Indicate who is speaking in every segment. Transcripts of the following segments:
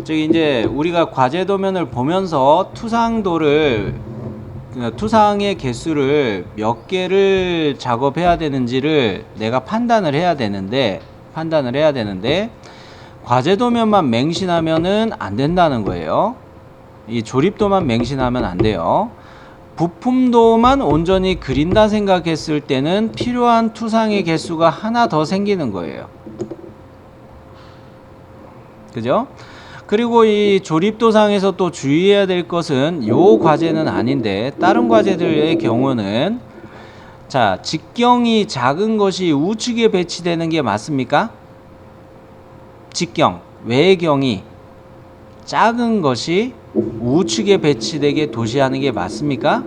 Speaker 1: 즉 이제 우리가 과제 도면을 보면서 투상의 개수를 몇 개를 작업해야 되는지를 내가 판단을 해야 되는데 과제 도면만 맹신하면은 안 된다는 거예요. 이 조립도만 맹신하면 안 돼요. 부품도만 온전히 그린다 생각했을 때는 필요한 투상의 개수가 하나 더 생기는 거예요. 그죠? 그리고 이 조립도상에서 또 주의해야 될 것은 요 과제는 아닌데 다른 과제들의 경우는 자, 직경이 작은 것이 우측에 배치되는 게 맞습니까? 직경, 외경이 작은 것이 우측에 배치되게 도시하는 게 맞습니까?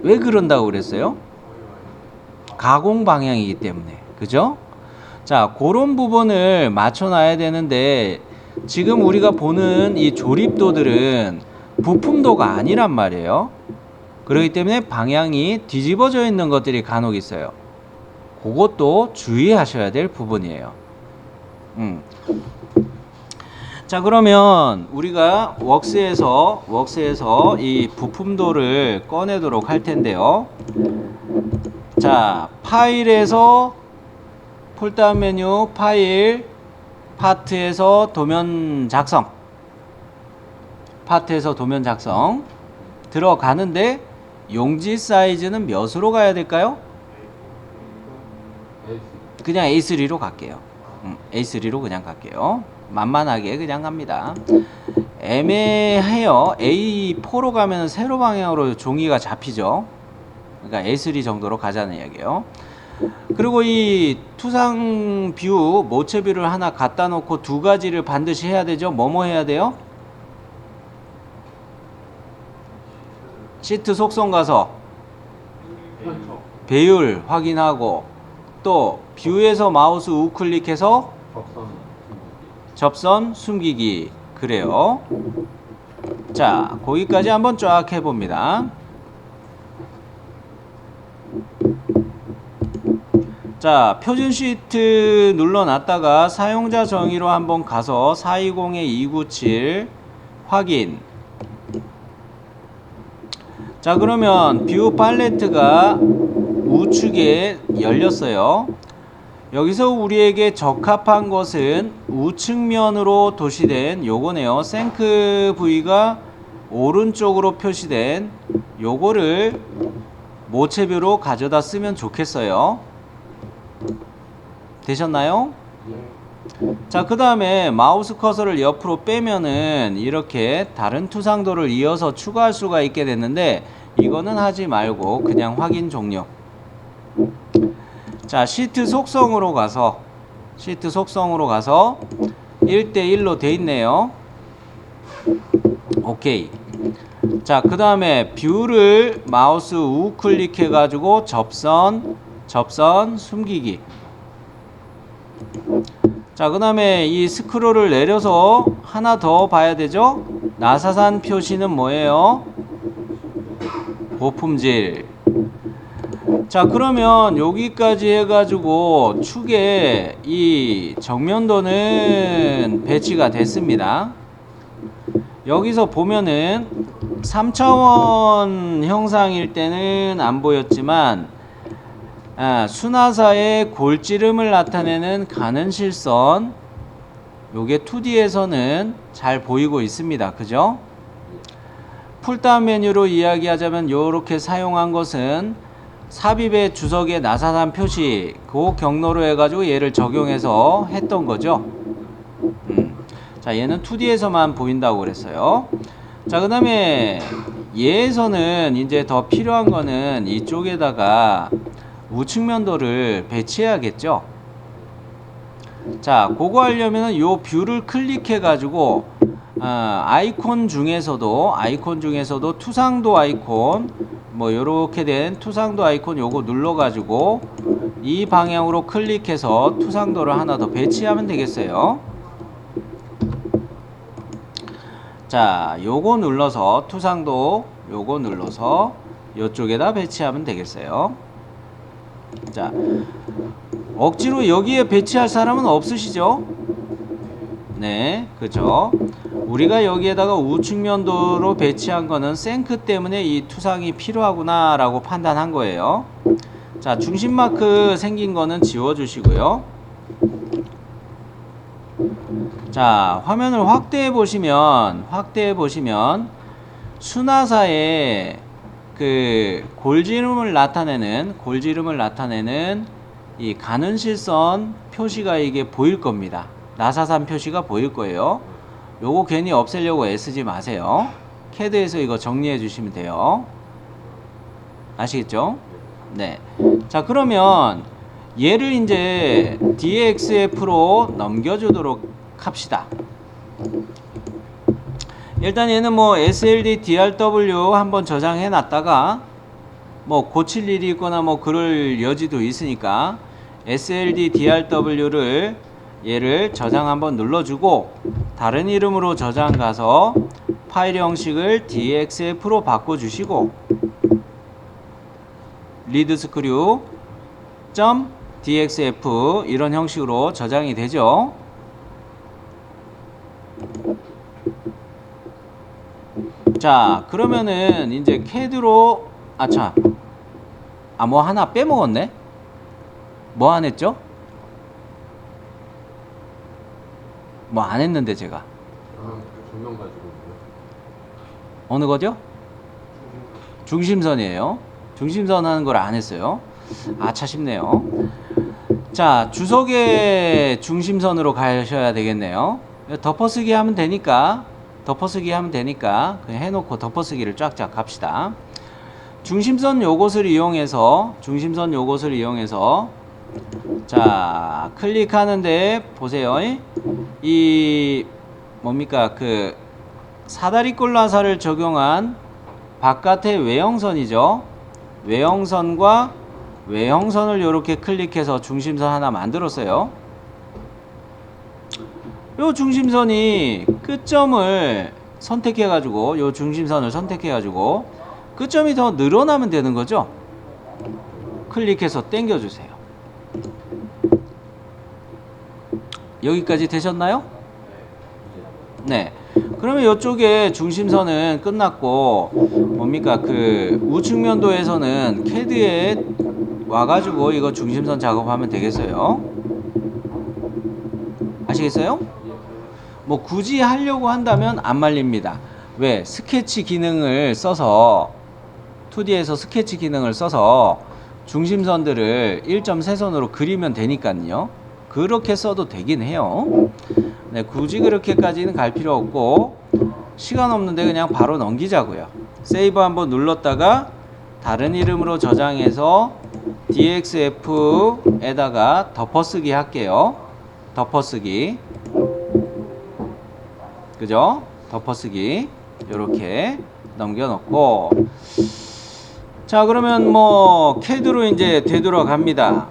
Speaker 1: 왜 그런다고 그랬어요? 가공 방향이기 때문에. 그죠? 자, 그런 부분을 맞춰놔야 되는데 지금 우리가 보는 이 조립도들은 부품도가 아니란 말이에요. 그렇기 때문에 방향이 뒤집어져 있는 것들이 간혹 있어요. 그것도 주의하셔야 될 부분이에요. 자, 그러면 우리가 웍스에서 이 부품도를 꺼내도록 할 텐데요. 자, 파일에서 폴다운 메뉴 파일 파트에서 도면 작성 들어가는데 용지 사이즈는 몇으로 가야 될까요? 그냥 A3로 갈게요. A3로 그냥 갈게요. 만만하게 그냥 갑니다. 애매해요. A4로 가면 세로 방향으로 종이가 잡히죠. 그러니까 A3 정도로 가자는 이야기예요. 그리고 이 투상 뷰, 모체 뷰를 하나 갖다 놓고 두 가지를 반드시 해야 되죠. 뭐뭐 해야 돼요? 시트 속성 가서 배율 확인하고 또 뷰에서 마우스 우클릭해서 접선 숨기기. 그래요. 자, 거기까지 한번 쫙 해봅니다. 자, 표준 시트 눌러놨다가 사용자 정의로 한번 가서 420-297 확인. 자, 그러면 뷰 팔레트가 우측에 열렸어요. 여기서 우리에게 적합한 것은 우측면으로 도시된 요거네요. 생크 부위가 오른쪽으로 표시된 요거를 모체뷰로 가져다 쓰면 좋겠어요. 되셨나요? 자, 그 다음에 마우스 커서를 옆으로 빼면은 이렇게 다른 투상도를 이어서 추가할 수가 있게 됐는데 이거는 하지 말고 그냥 확인 종료. 자, 시트 속성으로 가서 1대1로 돼 있네요. 오케이. 자, 그 다음에 뷰를 마우스 우클릭해 가지고 접선 숨기기. 자, 그 다음에 이 스크롤을 내려서 하나 더 봐야 되죠. 나사산 표시는 뭐예요? 고품질. 자, 그러면 여기까지 해가지고 축에 이 정면도는 배치가 됐습니다. 여기서 보면은 3차원 형상일 때는 안 보였지만 순하사의 골찌름을 나타내는 가는 실선, 요게 2D에서는 잘 보이고 있습니다. 그죠? 풀다운 메뉴로 이야기하자면 요렇게 사용한 것은 삽입의 주석의 나사산 표시 그 경로로 해가지고 얘를 적용해서 했던 거죠. 자, 얘는 2D에서만 보인다고 그랬어요. 자, 그 다음에 얘에서는 이제 더 필요한 거는 이쪽에다가 우측면도를 배치해야겠죠. 자, 그거 하려면 요 뷰를 클릭해 가지고 아이콘 중에서도 투상도 아이콘 뭐 요렇게 된 투상도 아이콘 요거 눌러 가지고 이 방향으로 클릭해서 투상도를 하나 더 배치하면 되겠어요. 자, 요거 눌러서 투상도 요거 눌러서 요쪽에다 배치하면 되겠어요. 자, 억지로 여기에 배치할 사람은 없으시죠? 네, 그죠. 우리가 여기에다가 우측면도로 배치한 거는 생크 때문에 이 투상이 필요하구나 라고 판단한 거예요. 자, 중심 마크 생긴 거는 지워주시고요. 자, 화면을 확대해 보시면 순화사에 그 골지름을 나타내는 이 가는 실선 표시가 이게 보일 겁니다. 나사산 표시가 보일 거예요. 요거 괜히 없애려고 애쓰지 마세요. 캐드에서 이거 정리해 주시면 돼요. 아시겠죠? 네. 자, 그러면 얘를 이제 DXF로 넘겨주도록 합시다. 일단 얘는 뭐 SLD DRW 한번 저장해 놨다가 뭐 고칠 일이 있거나 뭐 그럴 여지도 있으니까 SLD DRW를 얘를 저장 한번 눌러주고 다른 이름으로 저장 가서 파일 형식을 DXF로 바꿔주시고 리드스크류 .dxf 이런 형식으로 저장이 되죠. 자, 그러면은 이제 캐드로 뭐 하나 빼먹었네. 뭐 안 했죠? 뭐 안 했는데 제가
Speaker 2: 조명 가지고
Speaker 1: 어느 거죠? 중심선이에요. 중심선 하는 걸 안 했어요. 아차 싶네요. 자, 주석의 중심선으로 가셔야 되겠네요. 덮어쓰기 하면 되니까 그냥 해놓고 덮어쓰기를 쫙쫙 갑시다. 중심선 요것을 이용해서 자, 클릭하는데 보세요. 이 뭡니까 그 사다리꼴 나사를 적용한 바깥의 외형선이죠. 외형선과 외형선을 이렇게 클릭해서 중심선 하나 만들었어요. 요 중심선이 끝점을 선택해가지고 요 중심선을 선택해가지고 끝점이 더 늘어나면 되는 거죠. 클릭해서 당겨주세요. 여기까지 되셨나요? 네. 그러면 이쪽에 중심선은 끝났고 뭡니까 그 우측면도에서는 캐드에 와가지고 이거 중심선 작업하면 되겠어요. 아시겠어요? 뭐 굳이 하려고 한다면 안 말립니다. 왜? 스케치 기능을 써서 2D에서 스케치 기능을 써서 중심선들을 1.3선으로 그리면 되니까요. 그렇게 써도 되긴 해요. 네, 굳이 그렇게까지는 갈 필요 없고 시간 없는데 그냥 바로 넘기자고요. 세이브 한번 눌렀다가 다른 이름으로 저장해서 DXF에다가 덮어쓰기 할게요. 덮어쓰기. 그죠? 덮어쓰기. 요렇게 넘겨놓고 자, 그러면 뭐 캐드로 이제 되돌아갑니다.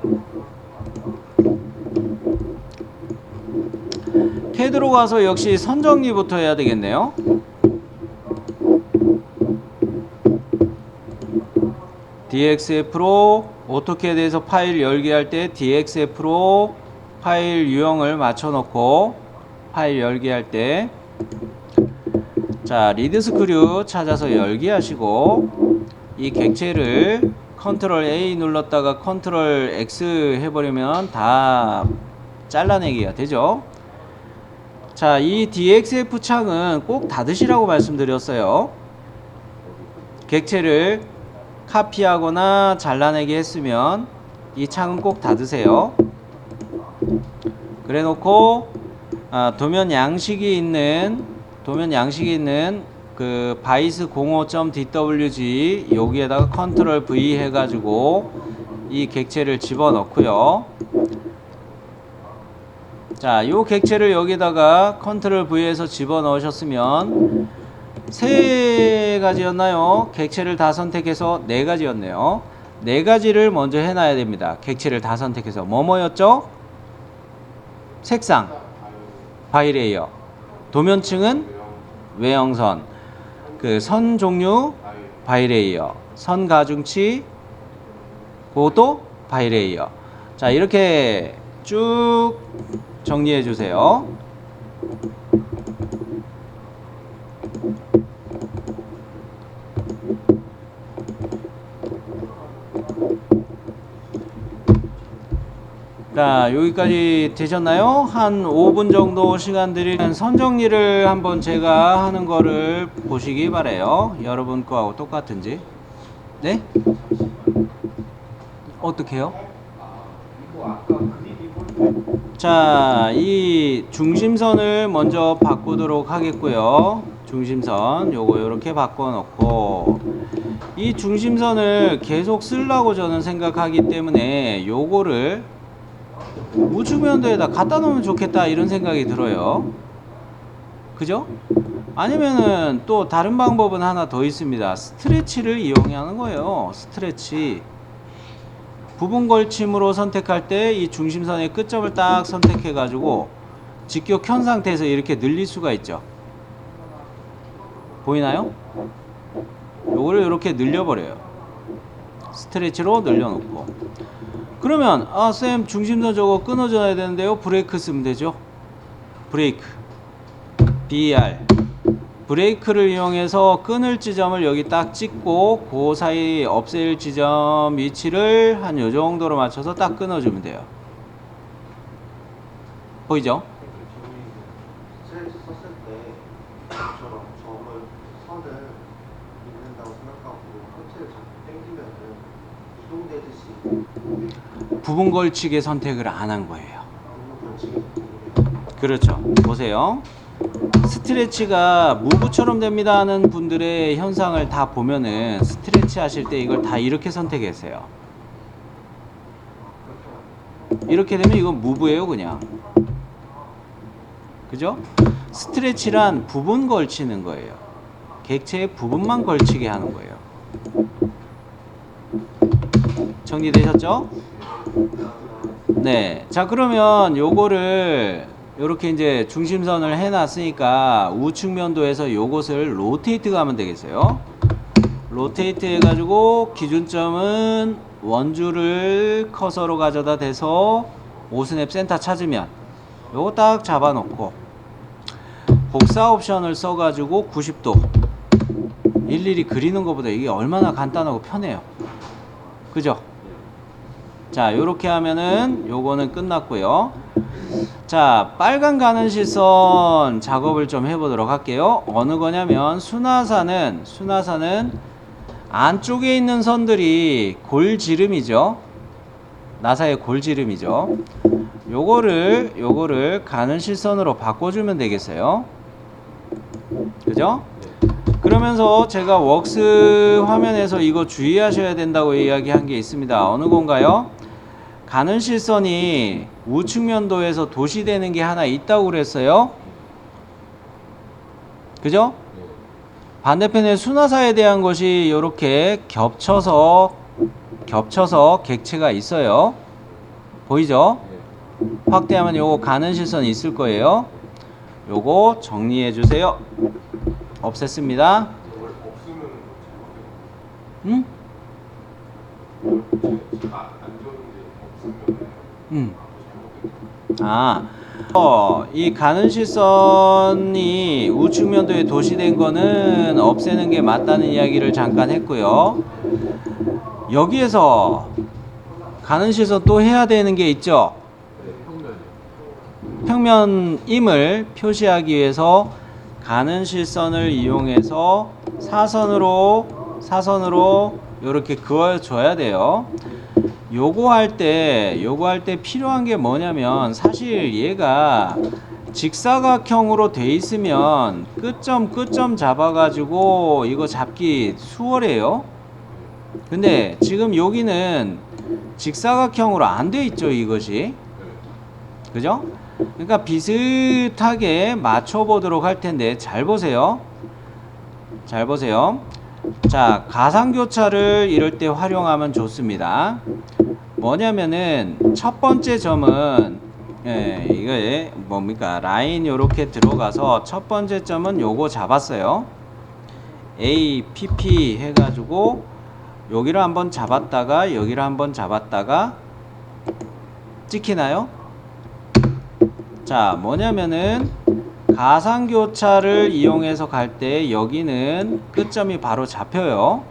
Speaker 1: 캐드로 가서 역시 선 정리부터 해야 되겠네요. DXF로 오토캐드에서 파일 열기 할 때 DXF로 파일 유형을 맞춰놓고 파일 열기 할 때 자, 리드스크류 찾아서 열기 하시고 이 객체를 컨트롤 A 눌렀다가 컨트롤 X 해버리면 다 잘라내기가 되죠. 자, 이 DXF 창은 꼭 닫으시라고 말씀드렸어요. 객체를 카피하거나 잘라내기 했으면 이 창은 꼭 닫으세요. 그래 놓고 도면 양식이 있는 그 바이스 05.dwg 여기에다가 컨트롤 V 해가지고 이 객체를 집어넣고요. 자, 요 객체를 여기다가 컨트롤 V에서 집어넣으셨으면 세 가지였나요? 객체를 다 선택해서 네 가지였네요. 네 가지를 먼저 해놔야 됩니다. 객체를 다 선택해서 뭐였죠? 색상, 바이레이어, 도면층은 외형선, 그 선 종류, 바이레이어, 선 가중치, 그것도 바이레이어. 자, 이렇게 쭉 정리해 주세요. 자, 여기까지 되셨나요? 한 5분 정도 시간 드리는 선정리를 한번 제가 하는 거를 보시기 바래요. 여러분 거하고 똑같은지. 네? 어떻게요? 자, 이 중심선을 먼저 바꾸도록 하겠고요. 중심선 요거 요렇게 바꿔 놓고, 이 중심선을 계속 쓰려고 저는 생각하기 때문에 요거를 우측면도에다 갖다 놓으면 좋겠다 이런 생각이 들어요. 그죠? 아니면은 또 다른 방법은 하나 더 있습니다. 스트레치를 이용하는 거예요. 스트레치. 부분 걸침으로 선택할 때 이 중심선의 끝점을 딱 선택해 가지고 직격 현 상태에서 이렇게 늘릴 수가 있죠. 보이나요? 요거를 이렇게 늘려버려요. 스트레치로 늘려놓고. 그러면 쌤 중심선 저거 끊어줘야 되는데요. 브레이크 쓰면 되죠. 브레이크 BR 브레이크를 이용해서 끊을 지점을 여기 딱 찍고 그 사이 없앨 지점 위치를 한 요 정도로 맞춰서 딱 끊어주면 돼요. 보이죠?
Speaker 3: 스트레치 썼을 때 저처럼 점을 선을 긋는다고 생각하고 하체를 자꾸 당기면은 이동되듯이
Speaker 1: 부분 걸치기 선택을 안 한 거예요.
Speaker 3: 부분 걸치기
Speaker 1: 그렇죠. 보세요. 스트레치가 무브처럼 됩니다 하는 분들의 현상을 다 보면은 스트레치 하실 때 이걸 다 이렇게 선택했어요. 이렇게 되면 이건 무브예요 그냥. 그죠? 스트레치란 부분 걸치는 거예요. 객체의 부분만 걸치게 하는 거예요. 정리되셨죠? 네. 자, 그러면 요거를 요렇게 이제 중심선을 해놨으니까 우측면도에서 요것을 로테이트 가면 되겠어요. 로테이트 해가지고 기준점은 원주를 커서로 가져다 대서 오스냅 센터 찾으면 요거 딱 잡아놓고 복사 옵션을 써가지고 90도 일일이 그리는 것보다 이게 얼마나 간단하고 편해요. 그죠? 자, 요렇게 하면은 요거는 끝났고요. 자, 빨간 가는 시선 작업을 좀 해보도록 할게요. 어느 거냐면 순화사는 안쪽에 있는 선들이 골지름이죠. 나사의 골지름이죠. 요거를 가는 시선으로 바꿔주면 되겠어요. 그죠? 그러면서 제가 웍스 화면에서 이거 주의하셔야 된다고 이야기한 게 있습니다. 어느 건가요? 가는 실선이 우측면도에서 도시되는 게 하나 있다고 그랬어요. 그죠? 반대편에 순화사에 대한 것이 이렇게 겹쳐서 객체가 있어요. 보이죠? 확대하면 요거 가는 실선이 있을 거예요. 요거 정리해 주세요. 없앴습니다. 응? 이 가는 실선이 우측면도에 도시된 거는 없애는 게 맞다는 이야기를 잠깐 했고요. 여기에서 가는 실선 또 해야 되는 게 있죠. 평면임을 표시하기 위해서 가는 실선을 이용해서 사선으로 이렇게 그어줘야 돼요. 요거 할 때 필요한 게 뭐냐면 사실 얘가 직사각형으로 돼 있으면 끝점 잡아가지고 이거 잡기 수월해요. 근데 지금 여기는 직사각형으로 안 돼 있죠 이것이. 그죠? 그러니까 비슷하게 맞춰 보도록 할 텐데 잘 보세요. 자, 가상교차를 이럴 때 활용하면 좋습니다. 뭐냐면은 첫 번째 점은 이게 뭡니까? 라인 요렇게 들어가서 첫 번째 점은 요거 잡았어요. A, PP 해가지고 여기를 한번 잡았다가 여기를 한번 잡았다가 찍히나요? 자, 뭐냐면은 가상교차를 이용해서 갈 때 여기는 끝점이 바로 잡혀요.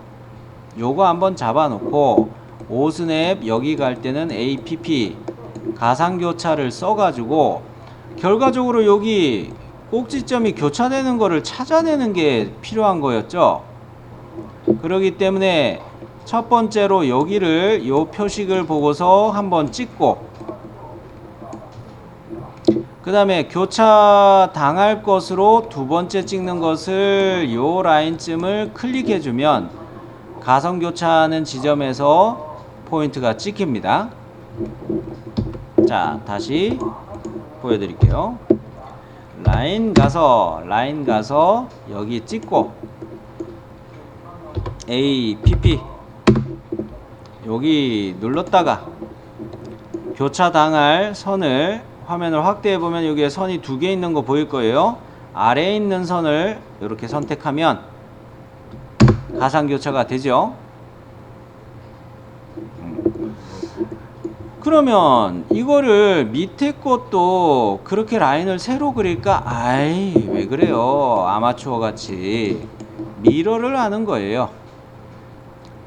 Speaker 1: 요거 한번 잡아놓고 오스냅 여기 갈 때는 APP 가상교차를 써가지고 결과적으로 여기 꼭지점이 교차되는 거를 찾아내는 게 필요한 거였죠. 그렇기 때문에 첫 번째로 여기를 요 표식을 보고서 한번 찍고, 그 다음에 교차 당할 것으로 두 번째 찍는 것을 요 라인쯤을 클릭해 주면 가성교차하는 지점에서 포인트가 찍힙니다. 자, 다시 보여드릴게요. 라인 가서 여기 찍고 APP 여기 눌렀다가 교차 당할 선을 화면을 확대해 보면 여기에 선이 두 개 있는 거 보일 거예요. 아래에 있는 선을 이렇게 선택하면 가상교차가 되죠. 그러면 이거를 밑에 것도 그렇게 라인을 새로 그릴까? 아이, 왜 그래요? 아마추어 같이 미러를 하는 거예요.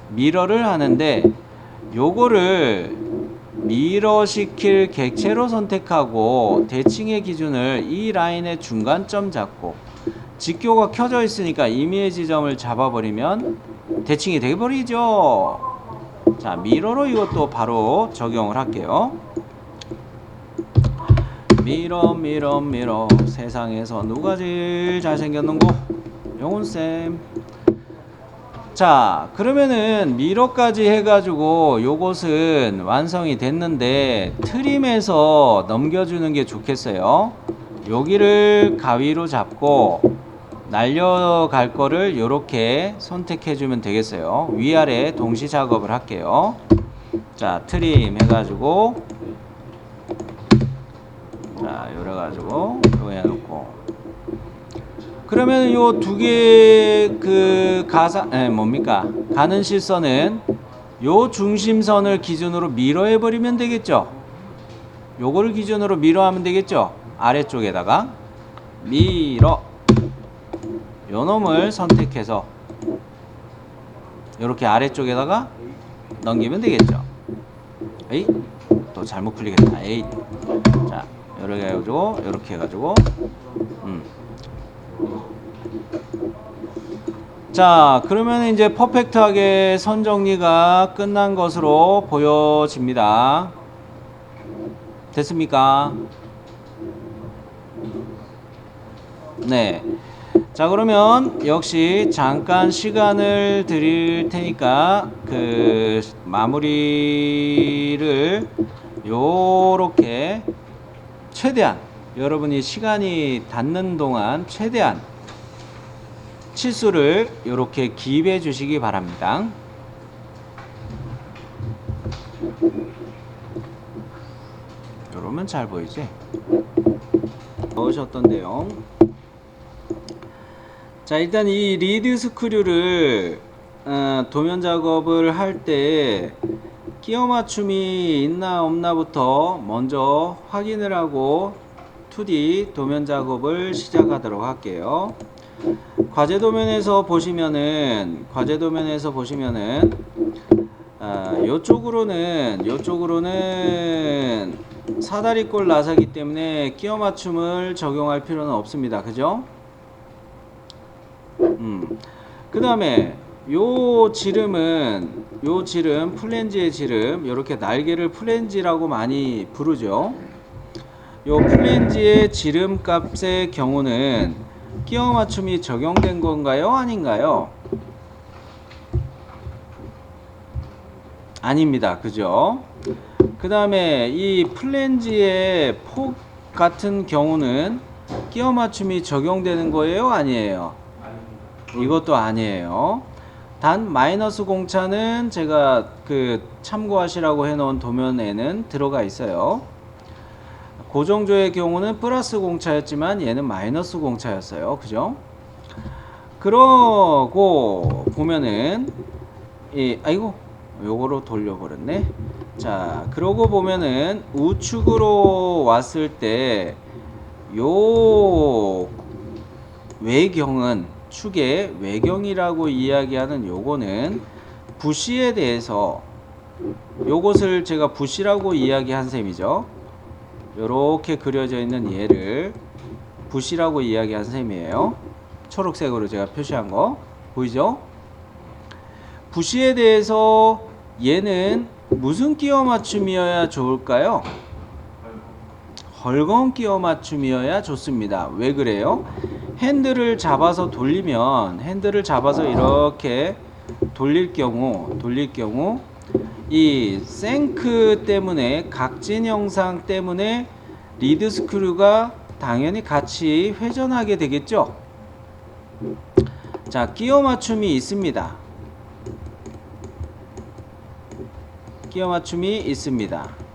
Speaker 1: 미러를 하는데 요거를 미러 시킬 객체로 선택하고 대칭의 기준을 이 라인의 중간점 잡고 직교가 켜져 있으니까 임의의 지점을 잡아버리면 대칭이 되어버리죠. 자, 미러로 이것도 바로 적용을 할게요. 미러 세상에서 누가 제일 잘생겼는고? 영훈쌤. 자, 그러면은 미러까지 해가지고 요것은 완성이 됐는데 트림해서 넘겨주는 게 좋겠어요. 여기를 가위로 잡고 날려갈 거를 이렇게 선택해 주면 되겠어요. 위아래 동시 작업을 할게요. 자, 트림 해가지고, 자, 요래가지고 이거 해놓고, 그러면 요 두 개 그 뭡니까? 가는 실선은 요 중심선을 기준으로 미러해 버리면 되겠죠. 요거를 기준으로 미러하면 되겠죠. 아래쪽에다가 미러 요 놈을 선택해서 요렇게 아래쪽에다가 넘기면 되겠죠. 에이, 또 잘못 클릭했다. 에이. 자, 요렇게 해가지고 자, 그러면 이제 퍼펙트하게 선 정리가 끝난 것으로 보여집니다. 됐습니까? 네. 자, 그러면 역시 잠깐 시간을 드릴 테니까 그 마무리를 요렇게 최대한 여러분이 시간이 닿는 동안 최대한 치수를 요렇게 기입해 주시기 바랍니다. 요러면 잘 보이지? 넣으셨던데요. 자, 일단 이 리드 스크류를 도면 작업을 할 때 끼워 맞춤이 있나 없나부터 먼저 확인을 하고 2D 도면 작업을 시작하도록 할게요. 과제 도면에서 보시면은 요쪽으로는 사다리꼴 나사기 때문에 끼워 맞춤을 적용할 필요는 없습니다. 그죠? 그 다음에 요 지름 플랜지의 지름, 요렇게 날개를 플랜지라고 많이 부르죠. 요 플랜지의 지름 값의 경우는 끼워 맞춤이 적용된 건가요? 아닌가요? 아닙니다. 그죠? 그 다음에 이 플랜지의 폭 같은 경우는 끼워 맞춤이 적용되는 거예요? 아니에요? 이것도 아니에요. 단 마이너스 공차는 제가 그 참고하시라고 해놓은 도면에는 들어가 있어요. 고정조의 경우는 플러스 공차였지만 얘는 마이너스 공차였어요. 그죠? 그러고 보면은 아이고 요거로 돌려버렸네. 자, 그러고 보면은 우측으로 왔을 때 요 외경은 축의 외경이라고 이야기하는 요거는 부시에 대해서 요것을 제가 부시라고 이야기한 셈이죠. 요렇게 그려져 있는 얘를 부시라고 이야기한 셈이에요. 초록색으로 제가 표시한 거 보이죠? 부시에 대해서 얘는 무슨 끼워 맞춤이어야 좋을까요? 헐거운 끼워 맞춤이어야 좋습니다. 왜 그래요? 핸들을 잡아서 돌리면, 핸들을 잡아서 이렇게 돌릴 경우 이 생크 때문에, 각진 형상 때문에 리드 스크류가 당연히 같이 회전하게 되겠죠? 자, 끼워 맞춤이 있습니다. 끼워 맞춤이 있습니다.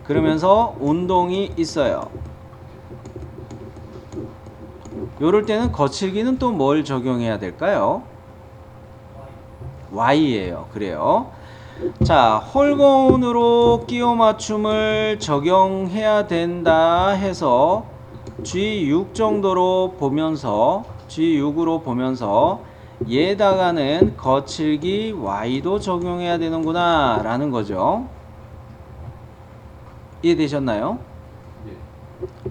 Speaker 1: 그러면서 운동이 있어요. 요럴 때는 거칠기는 또 뭘 적용해야 될까요? Y예요. 그래요. 자, 홀거운으로 끼워 맞춤을 적용해야 된다 해서 G6 정도로 보면서 G6으로 보면서 얘다가는 거칠기 Y도 적용해야 되는구나 라는 거죠. 이해되셨나요?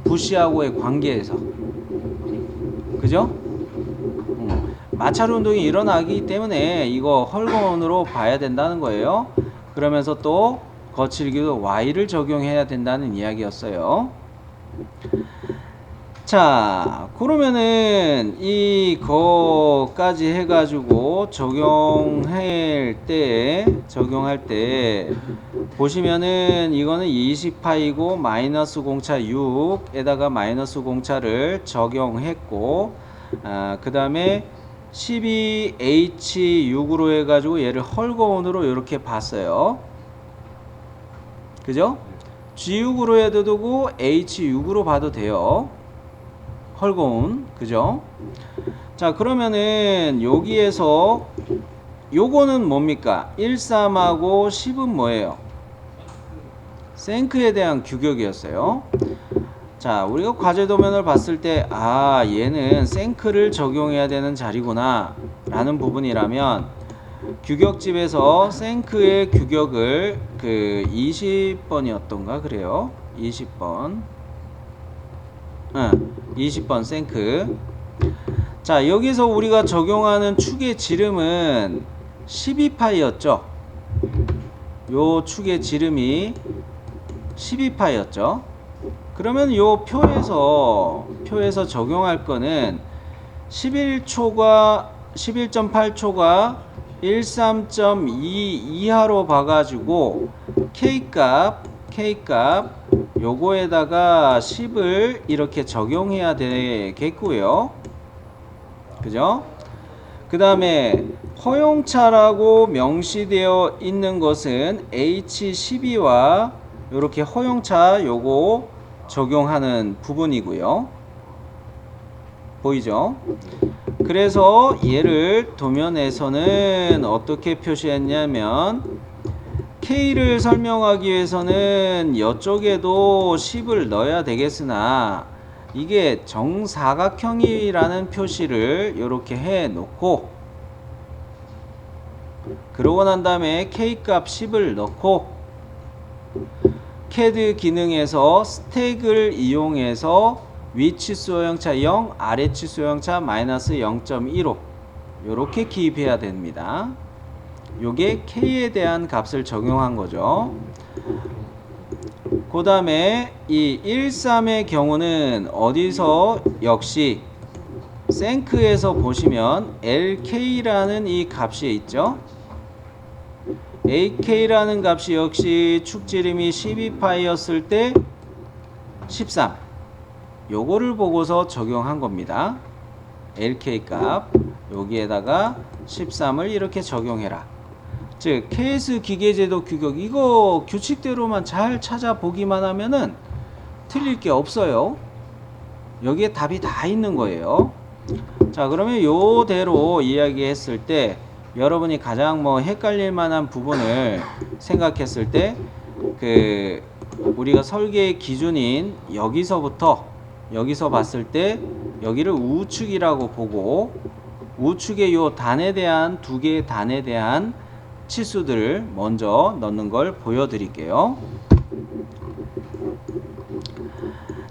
Speaker 1: 부시하고의 관계에서. 그죠? 마찰 운동이 일어나기 때문에 이거 헐거운으로 봐야 된다는 거예요. 그러면서 또 거칠기도 Y를 적용해야 된다는 이야기였어요. 자, 그러면은 이거까지 해가지고 적용할 때 보시면은 이거는 20파이고 마이너스 공차 6에다가 마이너스 공차를 적용했고, 그 다음에 12H6으로 해가지고 얘를 헐거운으로 이렇게 봤어요. 그죠? G6으로 해도 되고 H6으로 봐도 돼요. 헐거운. 그죠? 자, 그러면은 여기에서 요거는 뭡니까? 13하고 10은 뭐예요? 생크에 대한 규격이었어요. 자, 우리가 과제 도면을 봤을 때 얘는 생크를 적용해야 되는 자리구나 라는 부분이라면 규격집에서 생크의 규격을 그 20번이었던가 그래요. 20번 20번 생크. 자, 여기서 우리가 적용하는 축의 지름은 12파이였죠. 요 축의 지름이 12파이였죠. 그러면 요 표에서 적용할 거는 11.8초가 13.2 이하로 봐가지고 K값 요거에다가 10을 이렇게 적용해야 되겠고요. 그죠? 그 다음에 허용차라고 명시되어 있는 것은 H12와 이렇게 허용차 요거 적용하는 부분이고요. 보이죠? 그래서 얘를 도면에서는 어떻게 표시했냐면 K를 설명하기 위해서는 이쪽에도 10을 넣어야 되겠으나 이게 정사각형이라는 표시를 이렇게 해 놓고, 그러고 난 다음에 K값 10을 넣고 CAD 기능에서 스택을 이용해서 위치수 허용차 0, 아래치수 허용차 마이너스 0.15 요렇게 기입해야 됩니다. 요게 K에 대한 값을 적용한 거죠. 그 다음에 이 13의 경우는 어디서 역시 생크에서 보시면 LK라는 이 값이 있죠. AK라는 값이 역시 축지름이 12파이였을 때 13 요거를 보고서 적용한 겁니다. LK 값 여기에다가 13을 이렇게 적용해라. 즉 KS 기계제도 규격 이거 규칙대로만 잘 찾아보기만 하면은 틀릴 게 없어요. 여기에 답이 다 있는 거예요. 자, 그러면 요대로 이야기했을 때 여러분이 가장 뭐 헷갈릴 만한 부분을 생각했을 때 그 우리가 설계의 기준인 여기서 봤을 때 여기를 우측이라고 보고 우측의 요 단에 대한 두 개의 단에 대한 치수들을 먼저 넣는 걸 보여드릴게요.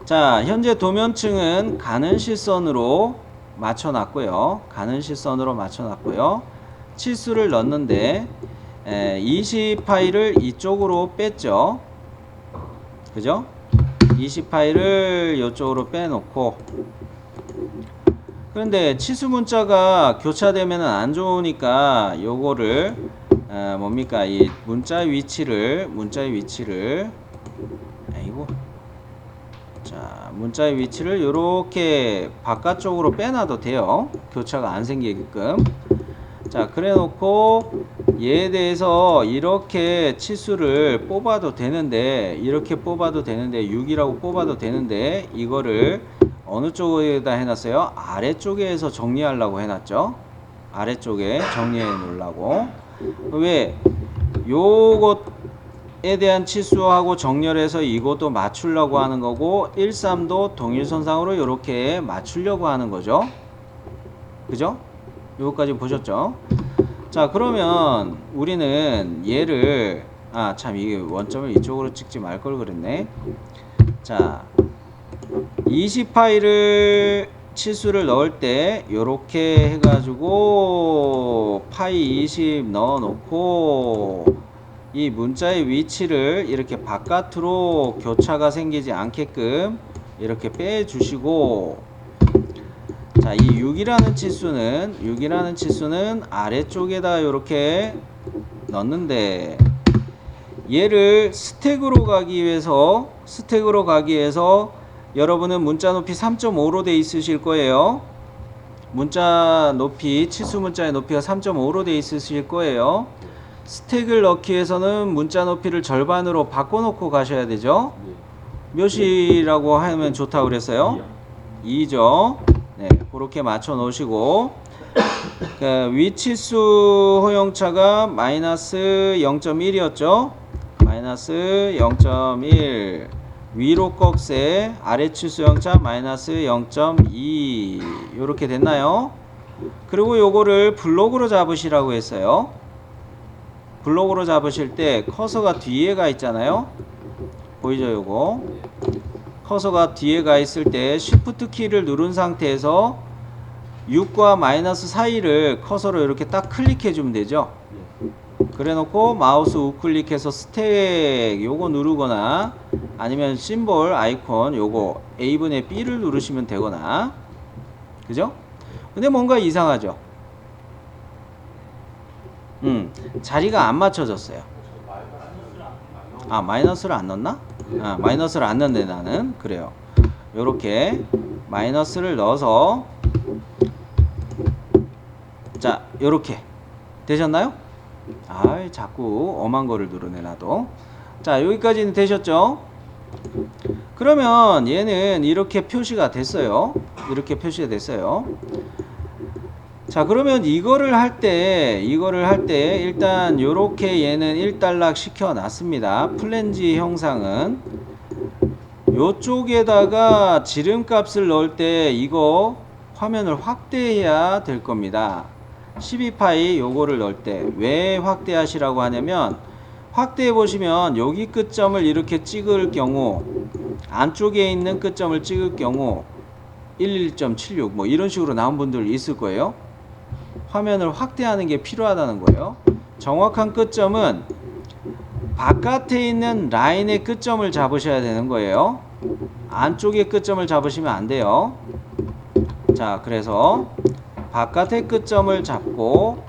Speaker 1: 자, 현재 도면층은 가는 실선으로 맞춰놨고요. 치수를 넣는데 20파이를 이쪽으로 뺐죠. 그죠? 20파이를 이쪽으로 빼놓고, 그런데 치수 문자가 교차되면 안 좋으니까 요거를 뭡니까? 이 문자의 위치를 요렇게 바깥쪽으로 빼놔도 돼요. 교차가 안 생기게끔. 자, 그래 놓고 얘에 대해서 이렇게 치수를 뽑아도 되는데, 6이라고 뽑아도 되는데, 이거를 어느 쪽에다 해놨어요? 아래쪽에서 정리하려고 해놨죠. 아래쪽에 정리해 놓으려고. 왜? 요것에 대한 치수하고 정렬해서 이것도 맞추려고 하는 거고, 1, 3도 동일선상으로 이렇게 맞추려고 하는 거죠. 그죠? 요거까지 보셨죠? 자, 그러면 우리는 얘를 이게 원점을 이쪽으로 찍지 말 걸 그랬네. 자, 20파이를 치수를 넣을 때 요렇게 해가지고 파이 20 넣어 놓고 이 문자의 위치를 이렇게 바깥으로 교차가 생기지 않게끔 이렇게 빼 주시고, 자, 이 6이라는 치수는 아래쪽에다 이렇게 넣는데, 얘를 스택으로 가기 위해서 여러분은 문자 높이 3.5로 돼 있으실 거예요. 치수 문자의 높이가 3.5로 돼 있으실 거예요. 스택을 넣기 위해서는 문자 높이를 절반으로 바꿔놓고 가셔야 되죠. 몇이라고 하면 좋다고 그랬어요? 2죠. 네, 그렇게 맞춰 놓으시고, 그 위치수 허용차가 마이너스 0.1이었죠. 마이너스 0.1 위로 꺽쇠 아래 치수 형차 마이너스 0.2 요렇게 됐나요? 그리고 요거를 블록으로 잡으시라고 했어요. 블록으로 잡으실 때 커서가 뒤에 가 있잖아요. 보이죠? 요거 커서가 뒤에 가 있을 때 Shift 키를 누른 상태에서 6과 마이너스 사이를 커서로 이렇게 딱 클릭해 주면 되죠. 그래 놓고 마우스 우클릭해서 스택 요거 누르거나 아니면 심볼 아이콘 요거 A분의 B를 누르시면 되거나, 그죠? 근데 뭔가 이상하죠? 자리가 안 맞춰졌어요. 마이너스를 안 넣었나? 마이너스를 안 넣네 나는. 그래요. 요렇게 마이너스를 넣어서, 자, 요렇게 되셨나요? 자꾸 엄한 거를 누르네 나도. 자, 여기까지는 되셨죠? 그러면 얘는 이렇게 표시가 됐어요. 자, 그러면 이거를 할 때 일단 요렇게 얘는 1단락 시켜 놨습니다. 플랜지 형상은 요쪽에다가 지름값을 넣을 때 이거 화면을 확대해야 될 겁니다. 12파이 요거를 넣을 때 왜 확대하시라고 하냐면, 확대해 보시면 여기 끝점을 이렇게 찍을 경우, 안쪽에 있는 끝점을 찍을 경우 11.76 뭐 이런 식으로 나온 분들 있을 거예요. 화면을 확대하는 게 필요하다는 거예요. 정확한 끝점은 바깥에 있는 라인의 끝점을 잡으셔야 되는 거예요. 안쪽의 끝점을 잡으시면 안 돼요. 자, 그래서 바깥의 끝점을 잡고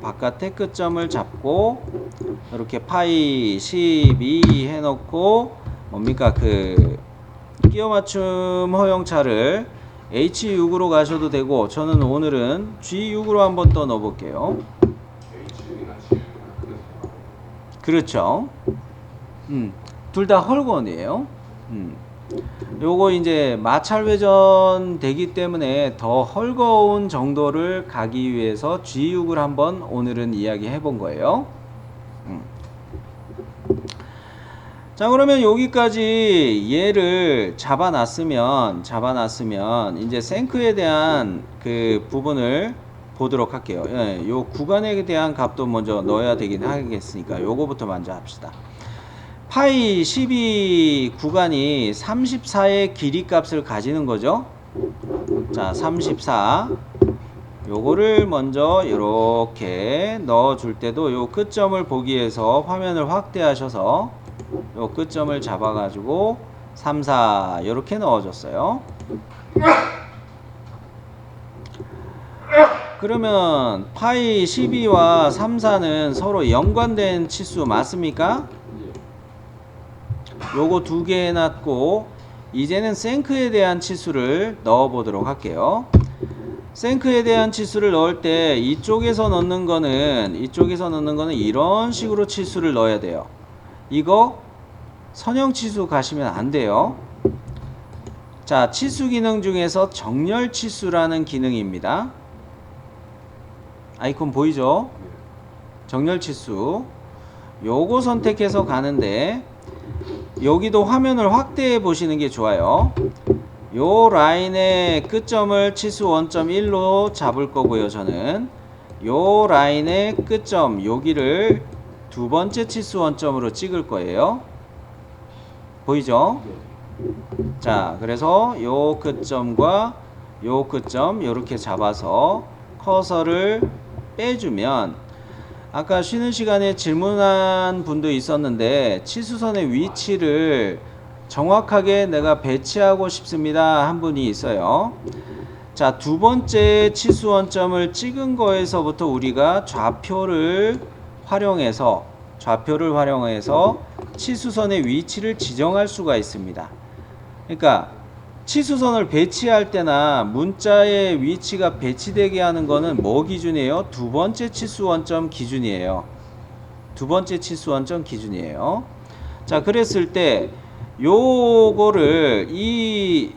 Speaker 1: 이렇게 파이 12 해놓고 뭡니까 그 끼워 맞춤 허용차를 H6으로 가셔도 되고, 저는 오늘은 G6으로 한번 더 넣어볼게요. 그렇죠. 둘 다 헐건이에요. 요거 이제 마찰 회전 되기 때문에 더 헐거운 정도를 가기 위해서 G6을 한번 오늘은 이야기해 본 거예요. 자, 그러면 여기까지 얘를 잡아놨으면 이제 생크에 대한 그 부분을 보도록 할게요. 예, 요 구간에 대한 값도 먼저 넣어야 되긴 하겠으니까 요거부터 먼저 합시다. 파이 12 구간이 34의 길이 값을 가지는 거죠. 자, 34 요거를 먼저 이렇게 넣어 줄 때도 요 끝점을 보기 위해서 화면을 확대하셔서 요 끝점을 잡아 가지고 3, 4 이렇게 넣어 줬어요. 그러면 파이 12와 3, 4는 서로 연관된 치수 맞습니까? 요거 두 개 해놨고 이제는 생크에 대한 치수를 넣어 보도록 할게요. 생크에 대한 치수를 넣을 때 이쪽에서 넣는 거는 이런 식으로 치수를 넣어야 돼요. 이거 선형 치수 가시면 안 돼요. 자, 치수 기능 중에서 정렬 치수라는 기능입니다. 아이콘 보이죠? 정렬 치수. 요거 선택해서 가는데 여기도 화면을 확대해 보시는 게 좋아요. 요 라인의 끝점을 치수 원점 1로 잡을 거고요. 저는 요 라인의 끝점 여기를 두 번째 치수 원점으로 찍을 거예요. 보이죠? 자, 그래서 요 끝점과 요 끝점 요렇게 잡아서 커서를 빼주면 아까 쉬는 시간에 질문한 분도 있었는데 치수선의 위치를 정확하게 내가 배치하고 싶습니다 한 분이 있어요. 자, 두 번째 치수 원점을 찍은 거에서부터 우리가 좌표를 활용해서 치수선의 위치를 지정할 수가 있습니다. 그러니까 치수선을 배치할 때나 문자의 위치가 배치되게 하는 거는 뭐 기준이에요? 두 번째 치수 원점 기준이에요. 자, 그랬을 때 요거를 이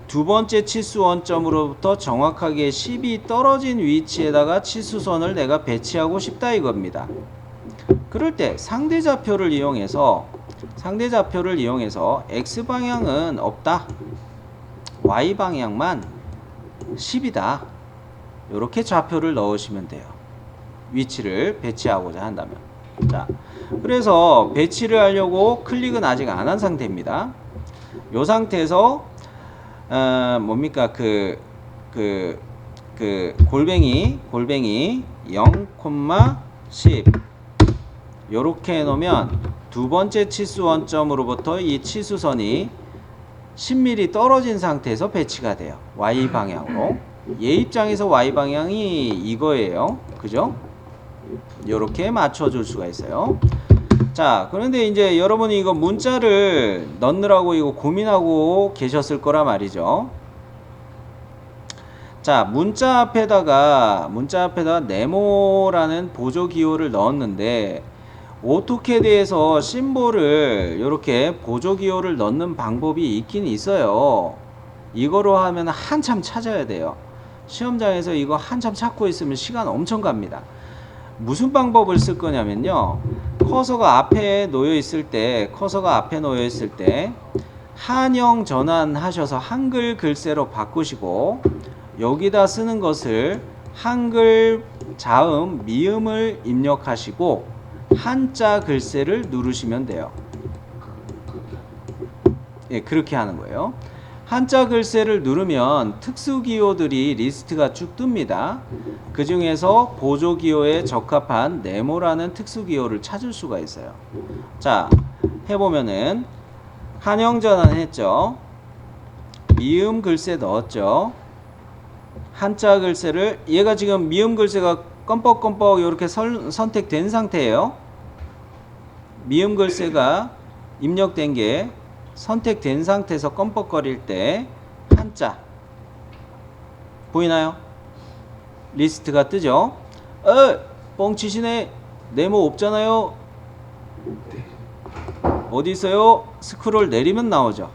Speaker 1: 두 번째 치수 원점으로부터 정확하게 10이 떨어진 위치에다가 치수선을 내가 배치하고 싶다 이겁니다. 그럴 때 상대좌표를 이용해서 X방향은 없다, Y방향만 10이다 이렇게 좌표를 넣으시면 돼요. 위치를 배치하고자 한다면. 자, 그래서 배치를 하려고 클릭은 아직 안 한 상태입니다. 이 상태에서 뭡니까 골뱅이 0,10 요렇게 해놓으면 두 번째 치수 원점으로부터 이 치수선이 10mm 떨어진 상태에서 배치가 돼요. Y방향으로. 얘 입장에서 Y방향이 이거예요. 그죠? 요렇게 맞춰줄 수가 있어요. 자, 그런데 이제 여러분이 이거 문자를 넣느라고 이거 고민하고 계셨을 거라 말이죠. 자, 문자 앞에다가 네모라는 보조 기호를 넣었는데 오토캐드에서 심볼을 이렇게 보조 기호를 넣는 방법이 있긴 있어요. 이거로 하면 한참 찾아야 돼요. 시험장에서 이거 한참 찾고 있으면 시간 엄청 갑니다. 무슨 방법을 쓸 거냐면요. 커서가 앞에 놓여 있을 때 한영 전환하셔서 한글 글씨로 바꾸시고 여기다 쓰는 것을 한글 자음 미음을 입력하시고 한자 글씨를 누르시면 돼요. 예, 그렇게 하는 거예요. 한자 글씨를 누르면 특수 기호들이 리스트가 쭉 뜹니다. 그 중에서 보조 기호에 적합한 네모라는 특수 기호를 찾을 수가 있어요. 자, 해보면은 한영 전환 했죠. 미음 글씨 넣었죠. 한자 글씨를 얘가 지금 미음 글씨가 껌뻑껌뻑 이렇게 선택된 상태예요. 미음 글씨가 입력된 게 선택된 상태에서 껌뻑거릴 때 한자 보이나요? 리스트가 뜨죠. 뻥치시네. 네모 없잖아요. 어디 있어요? 스크롤 내리면 나오죠.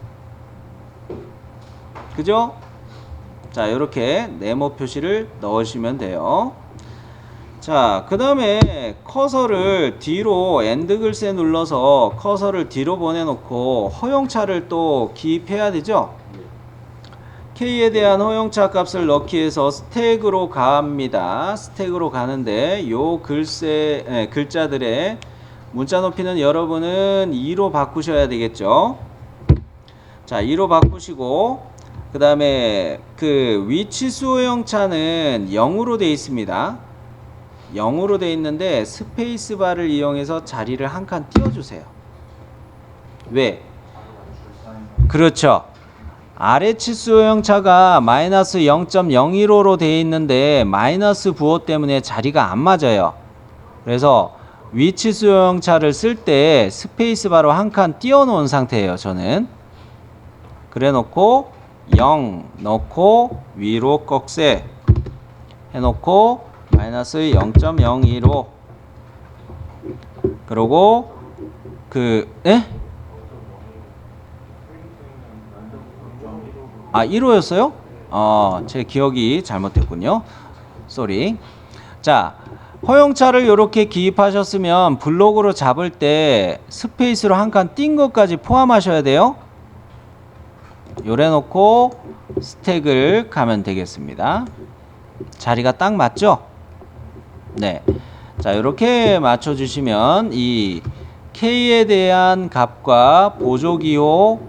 Speaker 1: 그죠? 자, 이렇게 네모 표시를 넣으시면 돼요. 자, 그 다음에 커서를 뒤로 엔드 글씨 눌러서 커서를 뒤로 보내놓고 허용차를 또 기입해야 되죠. K에 대한 허용차 값을 넣기 위해서 스택으로 갑니다. 스택으로 가는데 요 글자들의 문자 높이는 여러분은 2로 바꾸셔야 되겠죠. 자, 2로 바꾸시고 그 다음에 그 위치수 허용차는 0으로 되어 있습니다. 0으로 되어 있는데 스페이스바를 이용해서 자리를 한 칸 띄워주세요. 왜? 그렇죠. 아래 치수 허용차가 마이너스 0.015로 되어 있는데 마이너스 부호 때문에 자리가 안 맞아요. 그래서 위치수 허용차를 쓸 때 스페이스바로 한 칸 띄워 놓은 상태예요. 저는 그래 놓고 0 넣고 위로 꺽쇠 해놓고 마이너스 0.015 그러고 아 1호였어요? 제 기억이 잘못됐군요. 쏘리. 자, 허용차를 이렇게 기입하셨으면 블록으로 잡을 때 스페이스로 한 칸 띈 것까지 포함하셔야 돼요. 요래 놓고 스택을 가면 되겠습니다. 자리가 딱 맞죠? 네. 자, 이렇게 맞춰주시면 이 K에 대한 값과 보조기호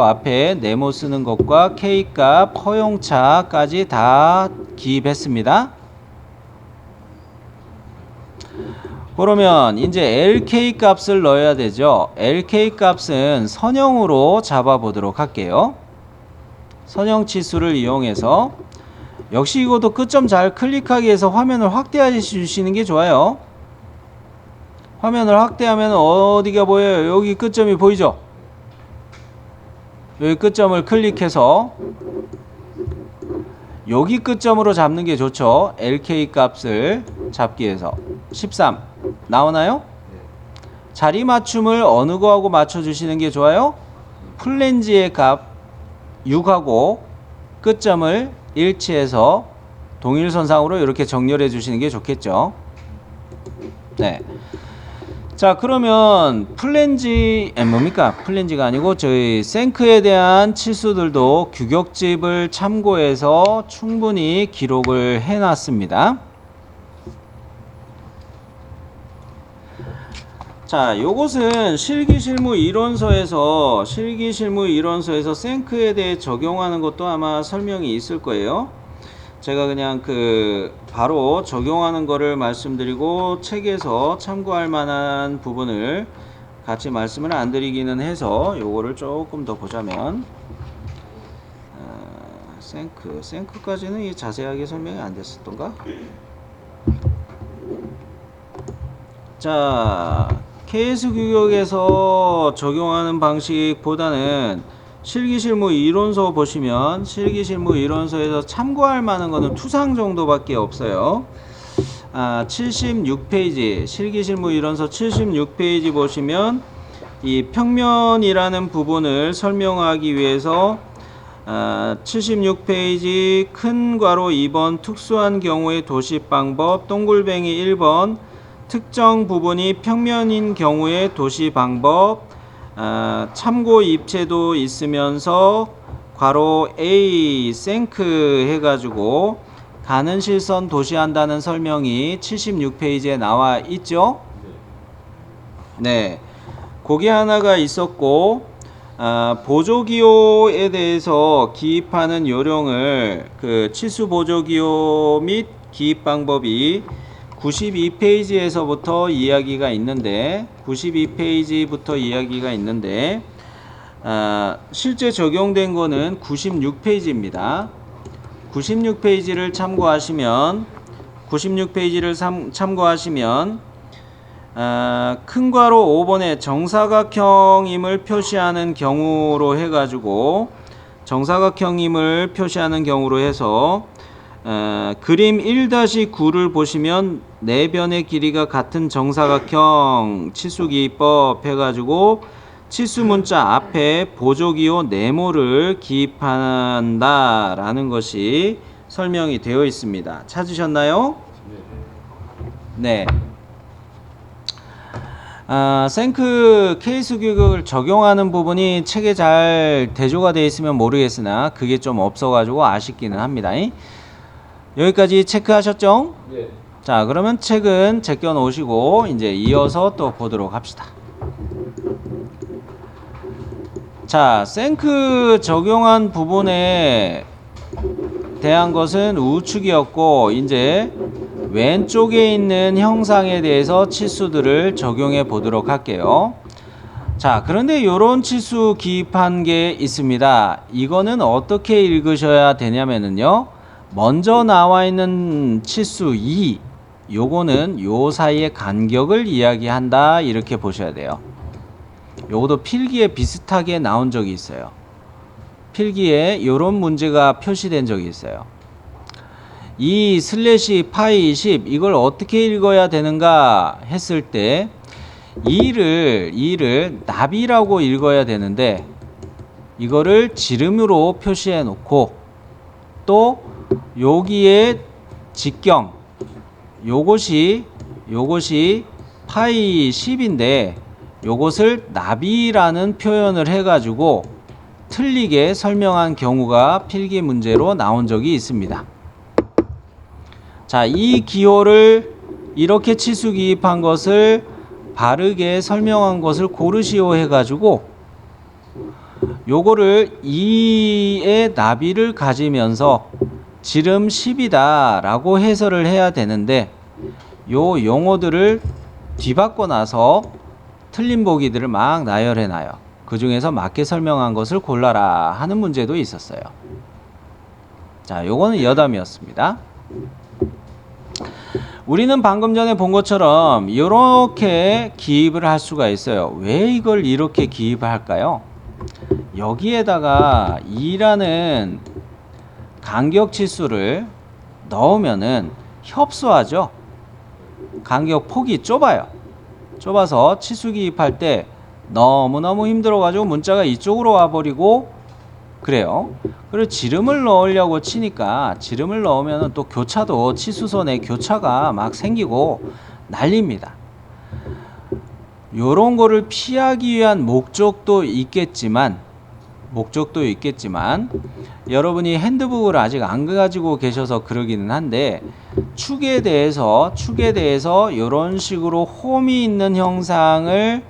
Speaker 1: 앞에 네모 쓰는 것과 K 값 허용차까지 다 기입했습니다. 그러면 이제 LK 값을 넣어야 되죠. LK 값은 선형으로 잡아 보도록 할게요. 선형 치수를 이용해서 역시 이것도 끝점 잘 클릭하기 위해서 화면을 확대해 주시는 게 좋아요. 화면을 확대하면 어디가 보여요? 여기 끝점이 보이죠? 여기 끝점을 클릭해서 여기 끝점으로 잡는 게 좋죠. LK 값을 잡기 위해서 13 나오나요? 자리 맞춤을 어느 거하고 맞춰주시는 게 좋아요? 플랜지의 값 6하고 끝점을 일치해서 동일선상으로 이렇게 정렬해 주시는 게 좋겠죠. 네. 자, 그러면 뭡니까? 플랜지가 아니고 저희 생크에 대한 치수들도 규격집을 참고해서 충분히 기록을 해 놨습니다. 자, 요것은 실기실무 이론서에서 생크에 대해 적용하는 것도 아마 설명이 있을 거예요. 제가 그냥 바로 적용하는 거를 말씀드리고 책에서 참고할 만한 부분을 같이 말씀을 안 드리기는 해서 요거를 조금 더 보자면 생크까지는 자세하게 설명이 안 됐었던가? 자, KS 규격에서 적용하는 방식보다는 실기실무 이론서 보시면 실기실무 이론서에서 참고할 만한 거는 투상 정도밖에 없어요. 76페이지 실기실무 이론서 76페이지 보시면 이 평면이라는 부분을 설명하기 위해서 76페이지 큰 괄호 2번 특수한 경우의 도식 방법 동글뱅이 1번 특정 부분이 평면인 경우의 도시 방법 참고 입체도 있으면서 괄호 A 생크 해가지고 가는 실선 도시한다는 설명이 76페이지에 나와 있죠. 네, 거기 하나가 있었고 보조기호에 대해서 기입하는 요령을 치수 보조기호 및 기입 방법이 92페이지에서부터 이야기가 있는데 실제 적용된 거는 96페이지입니다. 96페이지를 참고하시면 큰 괄호 5번에 정사각형임을 표시하는 경우로 해서 그림 1-9를 보시면 네 변의 길이가 같은 정사각형 치수기법 해가지고 치수 문자 앞에 보조기호 네모를 기입한다라는 것이 설명이 되어 있습니다. 찾으셨나요? 네. 생크 케이스 규격을 적용하는 부분이 책에 잘 대조가 되어 있으면 모르겠으나 그게 좀 없어가지고 아쉽기는 합니다. 여기까지 체크하셨죠?
Speaker 2: 네.
Speaker 1: 자, 그러면 책은 제껴 놓으시고 이제 이어서 또 보도록 합시다. 자, 생크 적용한 부분에 대한 것은 우측이었고 이제 왼쪽에 있는 형상에 대해서 치수들을 적용해 보도록 할게요. 자, 그런데 이런 치수 기입한 게 있습니다. 이거는 어떻게 읽으셔야 되냐면요. 먼저 나와 있는 치수 2, 요거는 요 사이의 간격을 이야기한다 이렇게 보셔야 돼요. 요것도 필기에 비슷하게 나온 적이 있어요. 필기에 이런 문제가 표시된 적이 있어요. 이 슬래시 파이 10 이걸 어떻게 읽어야 되는가 했을 때 2를 나비라고 읽어야 되는데 이거를 지름으로 표시해 놓고 또 여기에 직경 요것이 파이 10인데 요것을 나비라는 표현을 해가지고 틀리게 설명한 경우가 필기 문제로 나온 적이 있습니다. 자, 이 기호를 이렇게 치수 기입한 것을 바르게 설명한 것을 고르시오 해가지고 요거를 2의 나비를 가지면서 지름 10이다 라고 해설을 해야 되는데 요 용어들을 뒤바꿔 나서 틀린 보기들을 막 나열해 놔요. 그 중에서 맞게 설명한 것을 골라라 하는 문제도 있었어요. 자, 요거는 여담이었습니다. 우리는 방금 전에 본 것처럼 이렇게 기입을 할 수가 있어요. 왜 이걸 이렇게 기입을 할까요? 여기에다가 2라는 간격 치수를 넣으면은 협소하죠. 간격 폭이 좁아요. 좁아서 치수 기입할 때 너무너무 힘들어가지고 문자가 이쪽으로 와버리고 그래요. 그리고 지름을 넣으려고 치니까 지름을 넣으면 또 교차도 치수선에 교차가 막 생기고 난립니다. 요런 거를 피하기 위한 목적도 있겠지만 여러분이 핸드북을 아직 안 가지고 계셔서 그러기는 한데 축에 대해서 요런 식으로 홈이 있는 형상을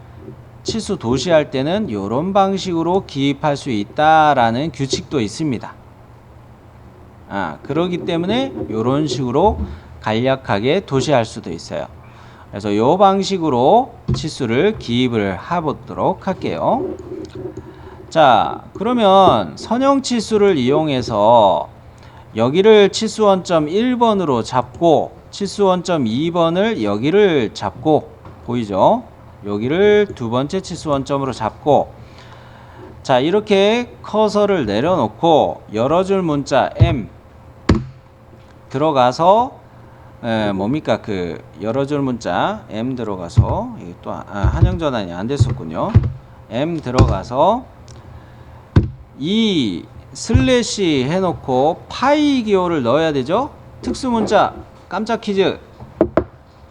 Speaker 1: 치수 도시할 때는 이런 방식으로 기입할 수 있다라는 규칙도 있습니다. 그러기 때문에 이런 식으로 간략하게 도시할 수도 있어요. 그래서 이 방식으로 치수를 기입을 해보도록 할게요. 자, 그러면 선형 치수를 이용해서 여기를 치수 원점 1번으로 잡고 치수 원점 2번을 여기를 잡고 보이죠? 여기를 두 번째 치수 원점으로 잡고 자, 이렇게 커서를 내려놓고 열어줄 문자 M 들어가서 뭡니까 그 열어줄 문자 M 들어가서 이게 또 한형 전환이 안 됐었군요. M 들어가서 이 슬래시 해놓고 파이 기호를 넣어야 되죠. 특수 문자 깜짝 퀴즈.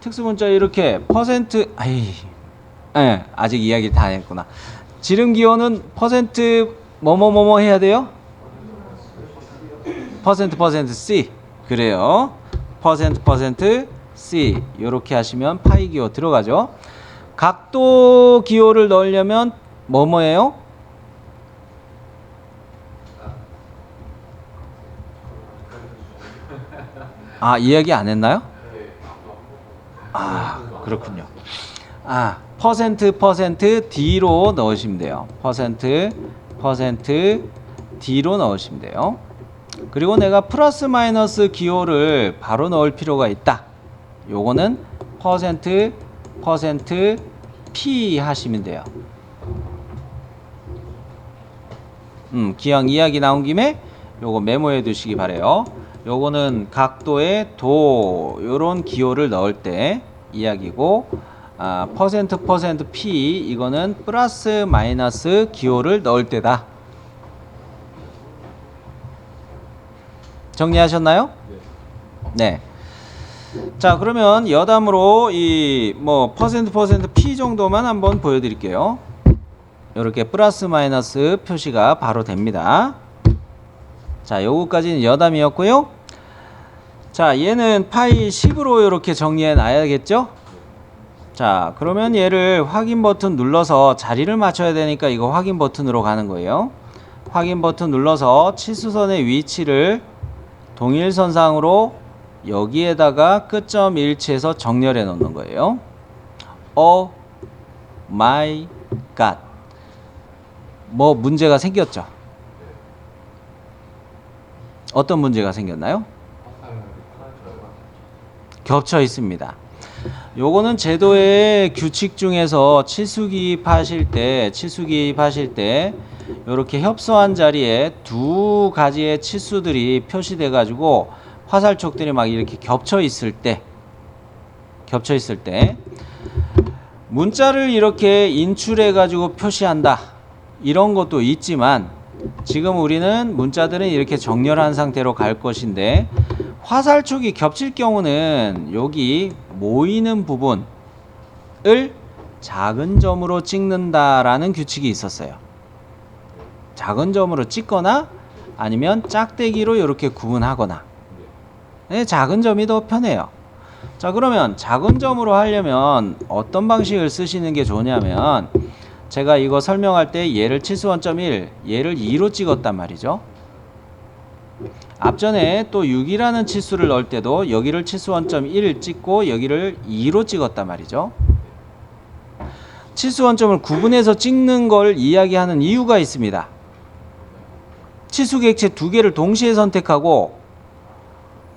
Speaker 1: 특수 문자 이렇게 퍼센트 아직 이야기 다 안 했구나. 지름 기호는 퍼센트 뭐뭐뭐뭐 해야 돼요? 퍼센트 C. 그래요. 퍼센트 C. 요렇게 하시면 파이 기호 들어가죠. 각도 기호를 넣으려면 뭐뭐예요? 이야기 안 했나요? 그렇군요. 퍼센트 D로 넣으시면 돼요. 퍼센트 D로 넣으시면 돼요. 그리고 내가 플러스 마이너스 기호를 바로 넣을 필요가 있다. 요거는 퍼센트 P 하시면 돼요. 기왕 이야기 나온 김에 요거 메모해 두시기 바래요. 요거는 각도의 도 요런 기호를 넣을 때 이야기고 퍼센트 P 이거는 플러스 마이너스 기호를 넣을 때다. 정리하셨나요? 네. 자, 그러면 여담으로 이 뭐 퍼센트 P 정도만 한번 보여드릴게요. 이렇게 플러스 마이너스 표시가 바로 됩니다. 자, 요거까지는 여담이었고요. 자, 얘는 파이 10으로 이렇게 정리해 놔야겠죠? 자, 그러면 얘를 확인 버튼 눌러서 자리를 맞춰야 되니까 이거 확인 버튼으로 가는 거예요. 확인 버튼 눌러서 치수선의 위치를 동일선상으로 여기에다가 끝점 일치해서 정렬해 놓는 거예요. Oh my god. 뭐 문제가 생겼죠? 어떤 문제가 생겼나요? 겹쳐 있습니다. 요거는 제도의 규칙 중에서 치수 기입하실 때 이렇게 협소한 자리에 두 가지의 치수들이 표시돼 가지고 화살촉들이 막 이렇게 겹쳐 있을 때 문자를 이렇게 인출해 가지고 표시한다 이런 것도 있지만 지금 우리는 문자들은 이렇게 정렬한 상태로 갈 것인데 화살촉이 겹칠 경우는 여기 모이는 부분을 작은 점으로 찍는다라는 규칙이 있었어요. 작은 점으로 찍거나 아니면 짝대기로 이렇게 구분하거나. 네, 작은 점이 더 편해요. 자, 그러면 작은 점으로 하려면 어떤 방식을 쓰시는 게 좋냐면 제가 이거 설명할 때 얘를 치수원점 1, 얘를 2로 찍었단 말이죠. 앞전에 또 6이라는 치수를 넣을 때도 여기를 치수원점 1 찍고 여기를 2로 찍었단 말이죠. 치수원점을 구분해서 찍는 걸 이야기하는 이유가 있습니다. 치수객체 두 개를 동시에 선택하고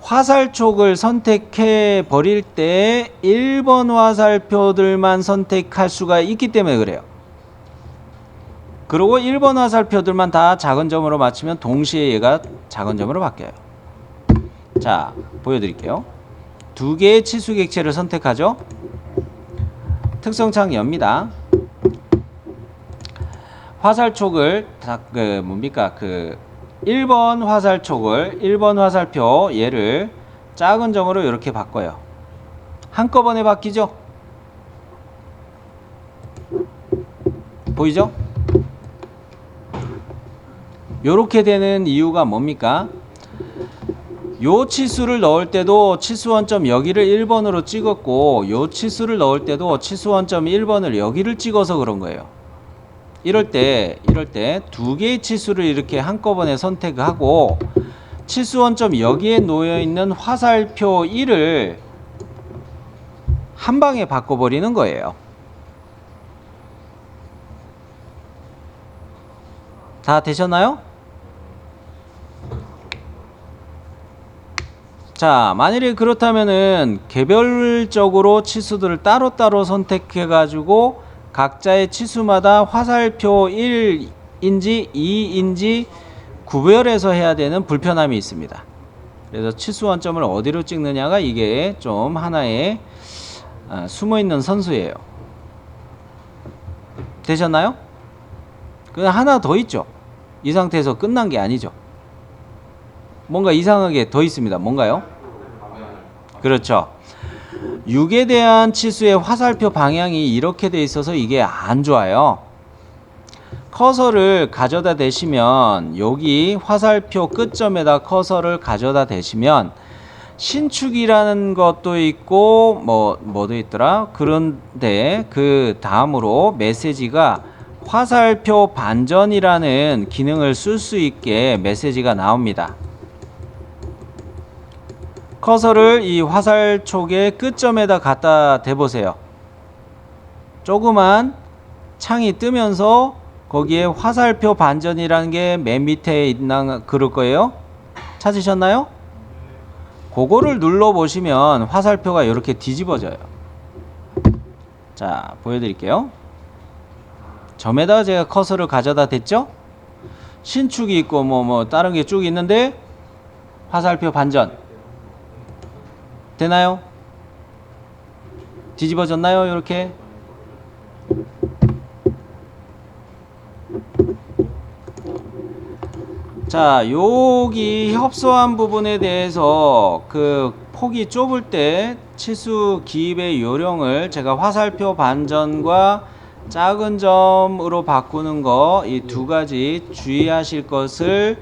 Speaker 1: 화살촉을 선택해 버릴 때 1번 화살표들만 선택할 수가 있기 때문에 그래요. 그리고 1번 화살표들만 다 작은 점으로 맞추면 동시에 얘가 작은 점으로 바뀌어요. 자, 보여드릴게요. 두 개의 치수객체를 선택하죠. 특성창 엽니다. 화살촉을 1번 화살표 얘를 작은 점으로 이렇게 바꿔요. 한꺼번에 바뀌죠? 보이죠? 요렇게 되는 이유가 뭡니까? 요 치수를 넣을 때도 치수원점 여기를 1번으로 찍었고 요 치수를 넣을 때도 치수원점 1번을 여기를 찍어서 그런 거예요. 이럴 때 두 개의 치수를 이렇게 한꺼번에 선택하고 치수원점 여기에 놓여 있는 화살표 1을 한 방에 바꿔버리는 거예요. 다 되셨나요? 자, 만일에 그렇다면은 개별적으로 치수들을 따로따로 선택해 가지고 각자의 치수마다 화살표 1인지 2인지 구별해서 해야 되는 불편함이 있습니다. 그래서 치수 원점을 어디로 찍느냐가 이게 좀 하나의 숨어있는 선수예요. 되셨나요? 그냥 하나 더 있죠. 이 상태에서 끝난 게 아니죠. 뭔가 이상하게 더 있습니다. 뭔가요? 그렇죠. 6에 대한 치수의 화살표 방향이 이렇게 돼 있어서 이게 안 좋아요. 커서를 가져다 대시면 여기 화살표 끝점에다 커서를 가져다 대시면 신축이라는 것도 있고 뭐도 있더라. 그런데 그 다음으로 메시지가 화살표 반전이라는 기능을 쓸 수 있게 메시지가 나옵니다. 커서를 이 화살촉의 끝점에다 갖다 대보세요. 조그만 창이 뜨면서 거기에 화살표 반전이라는 게 맨 밑에 있나 그럴 거예요. 찾으셨나요? 그거를 눌러 보시면 화살표가 이렇게 뒤집어져요. 자, 보여드릴게요. 점에다가 제가 커서를 가져다 댔죠. 신축이 있고 다른 게 쭉 있는데 화살표 반전 되나요? 뒤집어졌나요? 이렇게. 자, 여기 협소한 부분에 대해서 그 폭이 좁을 때 치수 기입의 요령을 제가 화살표 반전과 작은 점으로 바꾸는 거 이 두 가지 주의하실 것을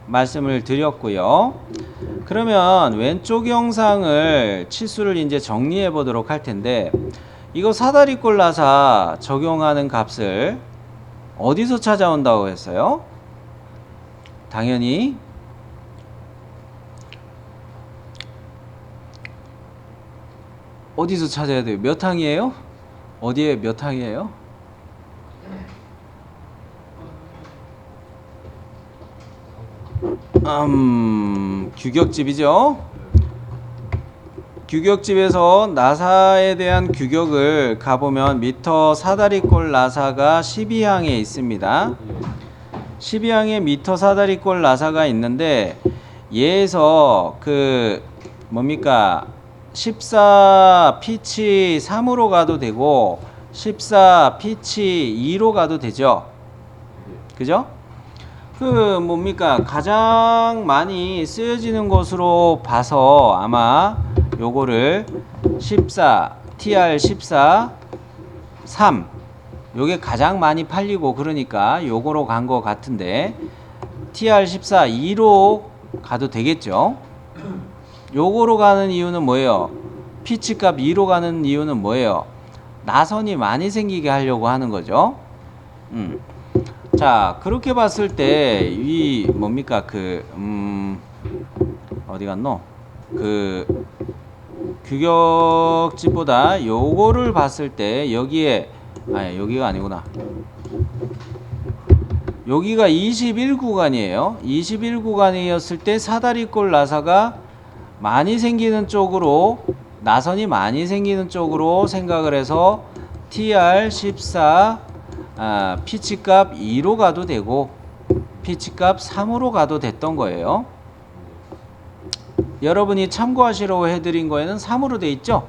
Speaker 1: 말씀을 드렸고요. 그러면 왼쪽 영상을 치수를 이제 정리해 보도록 할 텐데, 이거 사다리꼴 나사 적용하는 값을 어디서 찾아온다고 했어요? 당연히 어디서 찾아야 돼요? 몇 항이에요? 어디에 몇 항이에요? 규격집이죠. 규격집에서 나사에 대한 규격을 가보면 미터 사다리꼴 나사가 12항에 있습니다. 12항에 미터 사다리꼴 나사가 있는데, 얘에서 그 뭡니까 14 피치 3으로 가도 되고 14 피치 2로 가도 되죠. 그죠? 그 뭡니까 가장 많이 쓰여지는 것으로 봐서 아마 요거를 14 TR14 3 요게 가장 많이 팔리고 그러니까 요거로 간 것 같은데, TR14 2로 가도 되겠죠. 요거로 가는 이유는 뭐예요? 피치값 2로 가는 이유는 뭐예요? 나선이 많이 생기게 하려고 하는 거죠. 자, 그렇게 봤을 때 이 뭡니까 어디 갔노? 그 규격집보다 요거를 봤을 때 여기에 아니 여기가 아니구나. 여기가 21구간이에요. 21구간이었을 때 사다리꼴 나사가 많이 생기는 쪽으로, 나선이 많이 생기는 쪽으로 생각을 해서 TR14 피치값 2로 가도 되고 피치값 3으로 가도 됐던 거예요. 여러분이 참고하시라고 해드린 거에는 3으로 돼 있죠.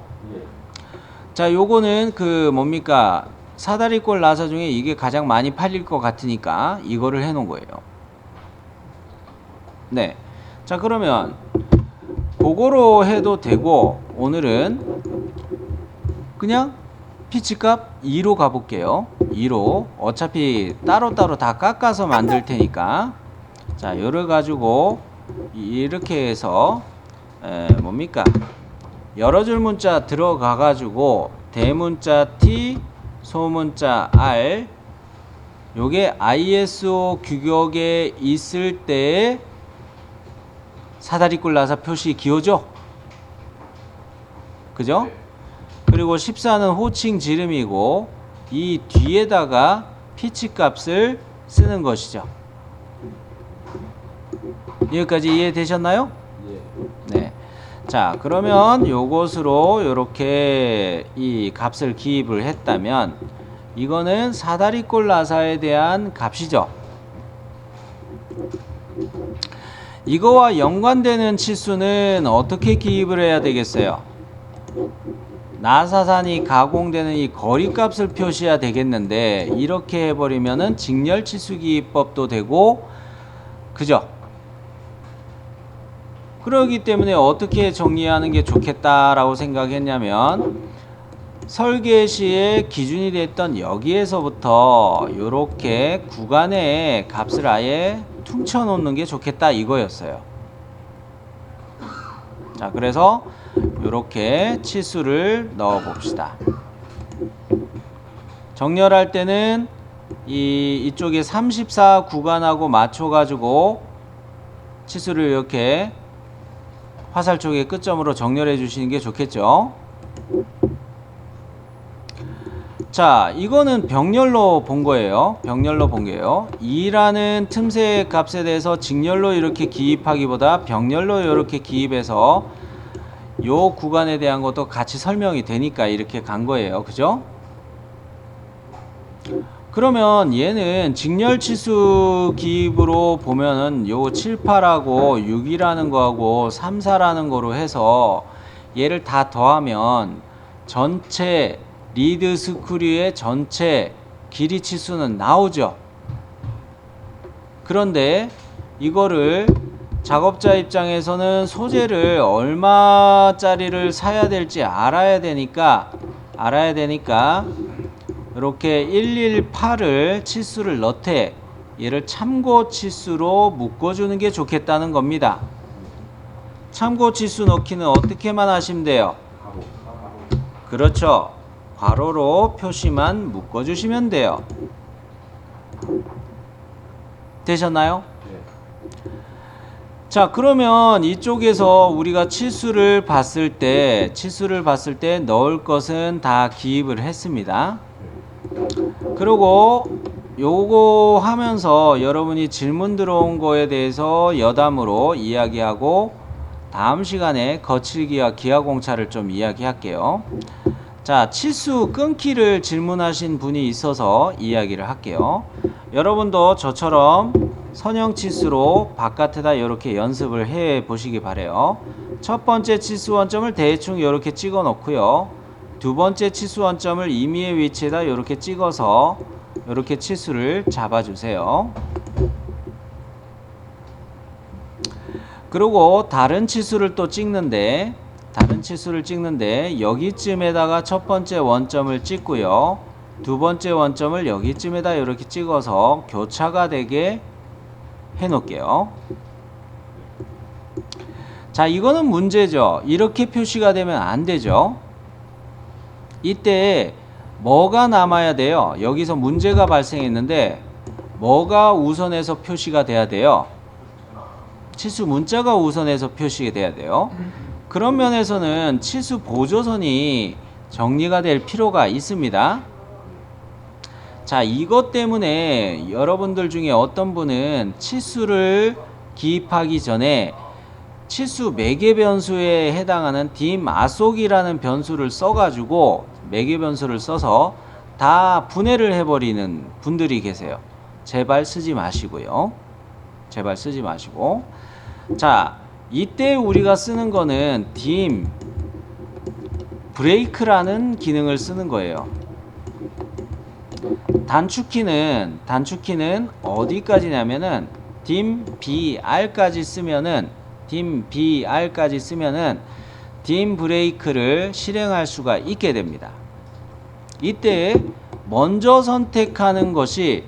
Speaker 1: 자, 요거는 그 뭡니까 사다리꼴 나사 중에 이게 가장 많이 팔릴 것 같으니까 이거를 해 놓은 거예요. 네. 자, 그러면 그거로 해도 되고, 오늘은 그냥 피치값 2로 가볼게요. 2로. 어차피 따로따로 다 깎아서 만들 테니까. 자, 요를 가지고 이렇게 해서 뭡니까 여러 줄 문자 들어가 가지고 대문자 T 소문자 R, 요게 ISO 규격에 있을 때 사다리꼴 나사 표시 기호죠. 그죠? 그리고 14는 호칭 지름이고 이 뒤에다가 피치 값을 쓰는 것이죠. 여기까지 이해되셨나요? 네. 자, 그러면 요것으로 요렇게 이 값을 기입을 했다면 이거는 사다리꼴 나사에 대한 값이죠. 이거와 연관되는 치수는 어떻게 기입을 해야 되겠어요? 나사산이 가공되는 이 거리값을 표시해야 되겠는데, 이렇게 해버리면은 직렬치수 기입법도 되고, 그죠? 그러기 때문에 어떻게 정리하는 게 좋겠다라고 생각했냐면, 설계 시에 기준이 됐던 여기에서부터 요렇게 구간에 값을 아예 퉁쳐 놓는 게 좋겠다 이거였어요. 자, 그래서 요렇게 치수를 넣어 봅시다. 정렬할 때는 이쪽에 34 구간하고 맞춰 가지고 치수를 이렇게 화살 쪽의 끝점으로 정렬해 주시는 게 좋겠죠. 자, 이거는 병렬로 본 거예요. 병렬로 본 거예요. 2라는 틈새 값에 대해서 직렬로 이렇게 기입하기보다 병렬로 이렇게 기입해서 요 구간에 대한 것도 같이 설명이 되니까 이렇게 간 거예요. 그죠? 그러면 얘는 직렬치수 기입으로 보면은 요 7, 8하고 6이라는 거하고 3, 4라는 거로 해서 얘를 다 더하면 전체 리드 스크류의 전체 길이 치수는 나오죠. 그런데 이거를 작업자 입장에서는 소재를 얼마짜리를 사야 될지 알아야 되니까 이렇게 118을 치수를 넣되 얘를 참고 치수로 묶어주는 게 좋겠다는 겁니다. 참고 치수 넣기는 어떻게만 하시면 돼요? 그렇죠. 괄호로 표시만 묶어주시면 돼요. 되셨나요? 자, 그러면 이쪽에서 우리가 치수를 봤을 때 넣을 것은 다 기입을 했습니다. 그리고 요거 하면서 여러분이 질문 들어온 거에 대해서 여담으로 이야기하고 다음 시간에 거칠기와 기하공차를 좀 이야기할게요. 자, 치수 끊기를 질문하신 분이 있어서 이야기를 할게요. 여러분도 저처럼 선형 치수로 바깥에다 이렇게 연습을 해 보시기 바래요. 첫 번째 치수 원점을 대충 이렇게 찍어 놓고요. 두 번째 치수 원점을 임의의 위치에다 이렇게 찍어서 이렇게 치수를 잡아 주세요. 그리고 다른 치수를 또 찍는데 여기쯤에다가 첫 번째 원점을 찍고요. 두 번째 원점을 여기쯤에다 이렇게 찍어서 교차가 되게 해 놓을게요. 자, 이거는 문제죠. 이렇게 표시가 되면 안 되죠. 이때 뭐가 남아야 돼요? 여기서 문제가 발생했는데 뭐가 우선해서 표시가 돼야 돼요? 치수 문자가 우선해서 표시가 돼야 돼요. 그런 면에서는 치수 보조선이 정리가 될 필요가 있습니다. 자, 이것 때문에 여러분들 중에 어떤 분은 치수를 기입하기 전에 치수 매개 변수에 해당하는 dim_a속이라는 변수를 써가지고 매개 변수를 써서 다 분해를 해버리는 분들이 계세요. 제발 쓰지 마시고요. 제발 쓰지 마시고. 자, 이때 우리가 쓰는 거는 dim 브레이크라는 기능을 쓰는 거예요. 단축키는 어디까지냐면은 dim br까지 쓰면은 dim 브레이크를 실행할 수가 있게 됩니다. 이때 먼저 선택하는 것이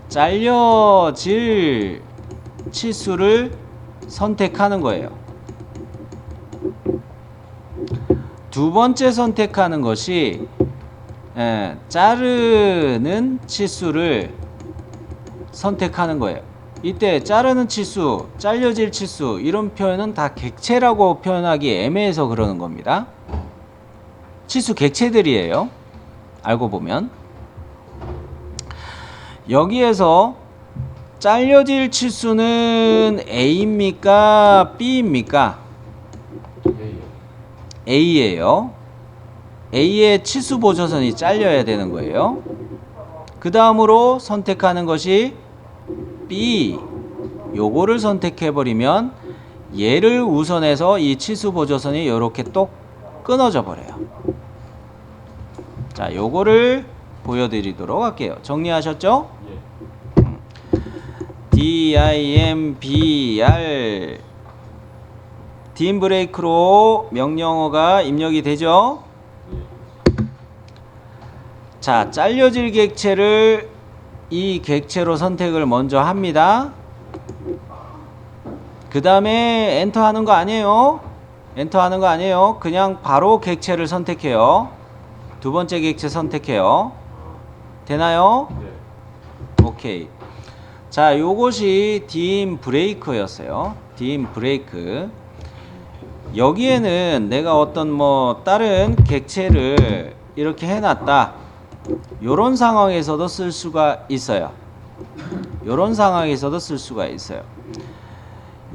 Speaker 1: 잘려질 치수를 선택하는 거예요. 두 번째 선택하는 것이 자르는 치수를 선택하는 거예요. 이때 자르는 치수, 잘려질 치수 이런 표현은 다 객체라고 표현하기 애매해서 그러는 겁니다. 치수 객체들이에요. 알고 보면 여기에서 잘려질 치수는 A입니까? B입니까? A예요. A의 치수 보조선이 잘려야 되는 거예요. 그 다음으로 선택하는 것이 B. 요거를 선택해 버리면 얘를 우선해서 이 치수 보조선이 이렇게 똑 끊어져 버려요. 자, 요거를 보여드리도록 할게요. 정리하셨죠? dimbr dim 브레이크로 명령어가 입력이 되죠? 자, 잘려질 객체를 이 객체로 선택을 먼저 합니다. 그 다음에 엔터 하는 거 아니에요. 그냥 바로 객체를 선택해요. 두 번째 객체 선택해요. 되나요? 오케이. 자, 요것이 dim 브레이크였어요. dim 브레이크. 여기에는 내가 어떤 다른 객체를 이렇게 해놨다. 요런 상황에서도 쓸 수가 있어요.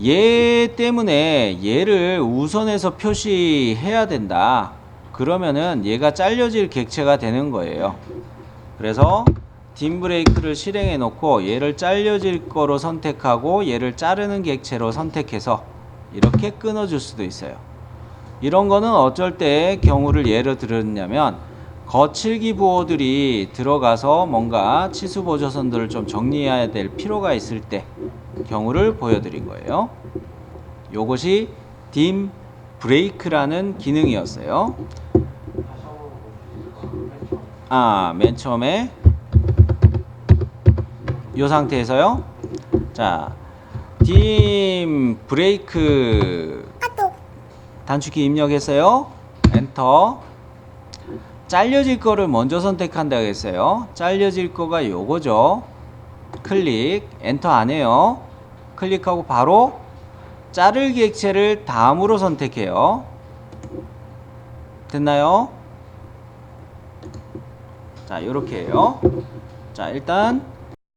Speaker 1: 얘 때문에 얘를 우선해서 표시해야 된다. 그러면은 얘가 잘려질 객체가 되는 거예요. 그래서 dim 브레이크를 실행해 놓고 얘를 잘려질 거로 선택하고 얘를 자르는 객체로 선택해서 이렇게 끊어줄 수도 있어요. 이런 거는 어쩔 때 경우를 예로 들었냐면 거칠기 부호들이 들어가서 뭔가 치수 보조선들을 좀 정리해야 될 필요가 있을 때 경우를 보여드린 거예요. 요것이 딤 브레이크라는 기능이었어요.
Speaker 3: 다시 한번 볼수 있을까요?
Speaker 1: 맨 처음에 이 상태에서요. 자, 딤 브레이크 단축키 입력했어요. 엔터. 잘려질 거를 먼저 선택한다고 했어요. 잘려질 거가 요거죠. 클릭. 엔터 안 해요. 클릭하고 바로 자르기 액체를 다음으로 선택해요. 됐나요? 자, 요렇게 해요. 자, 일단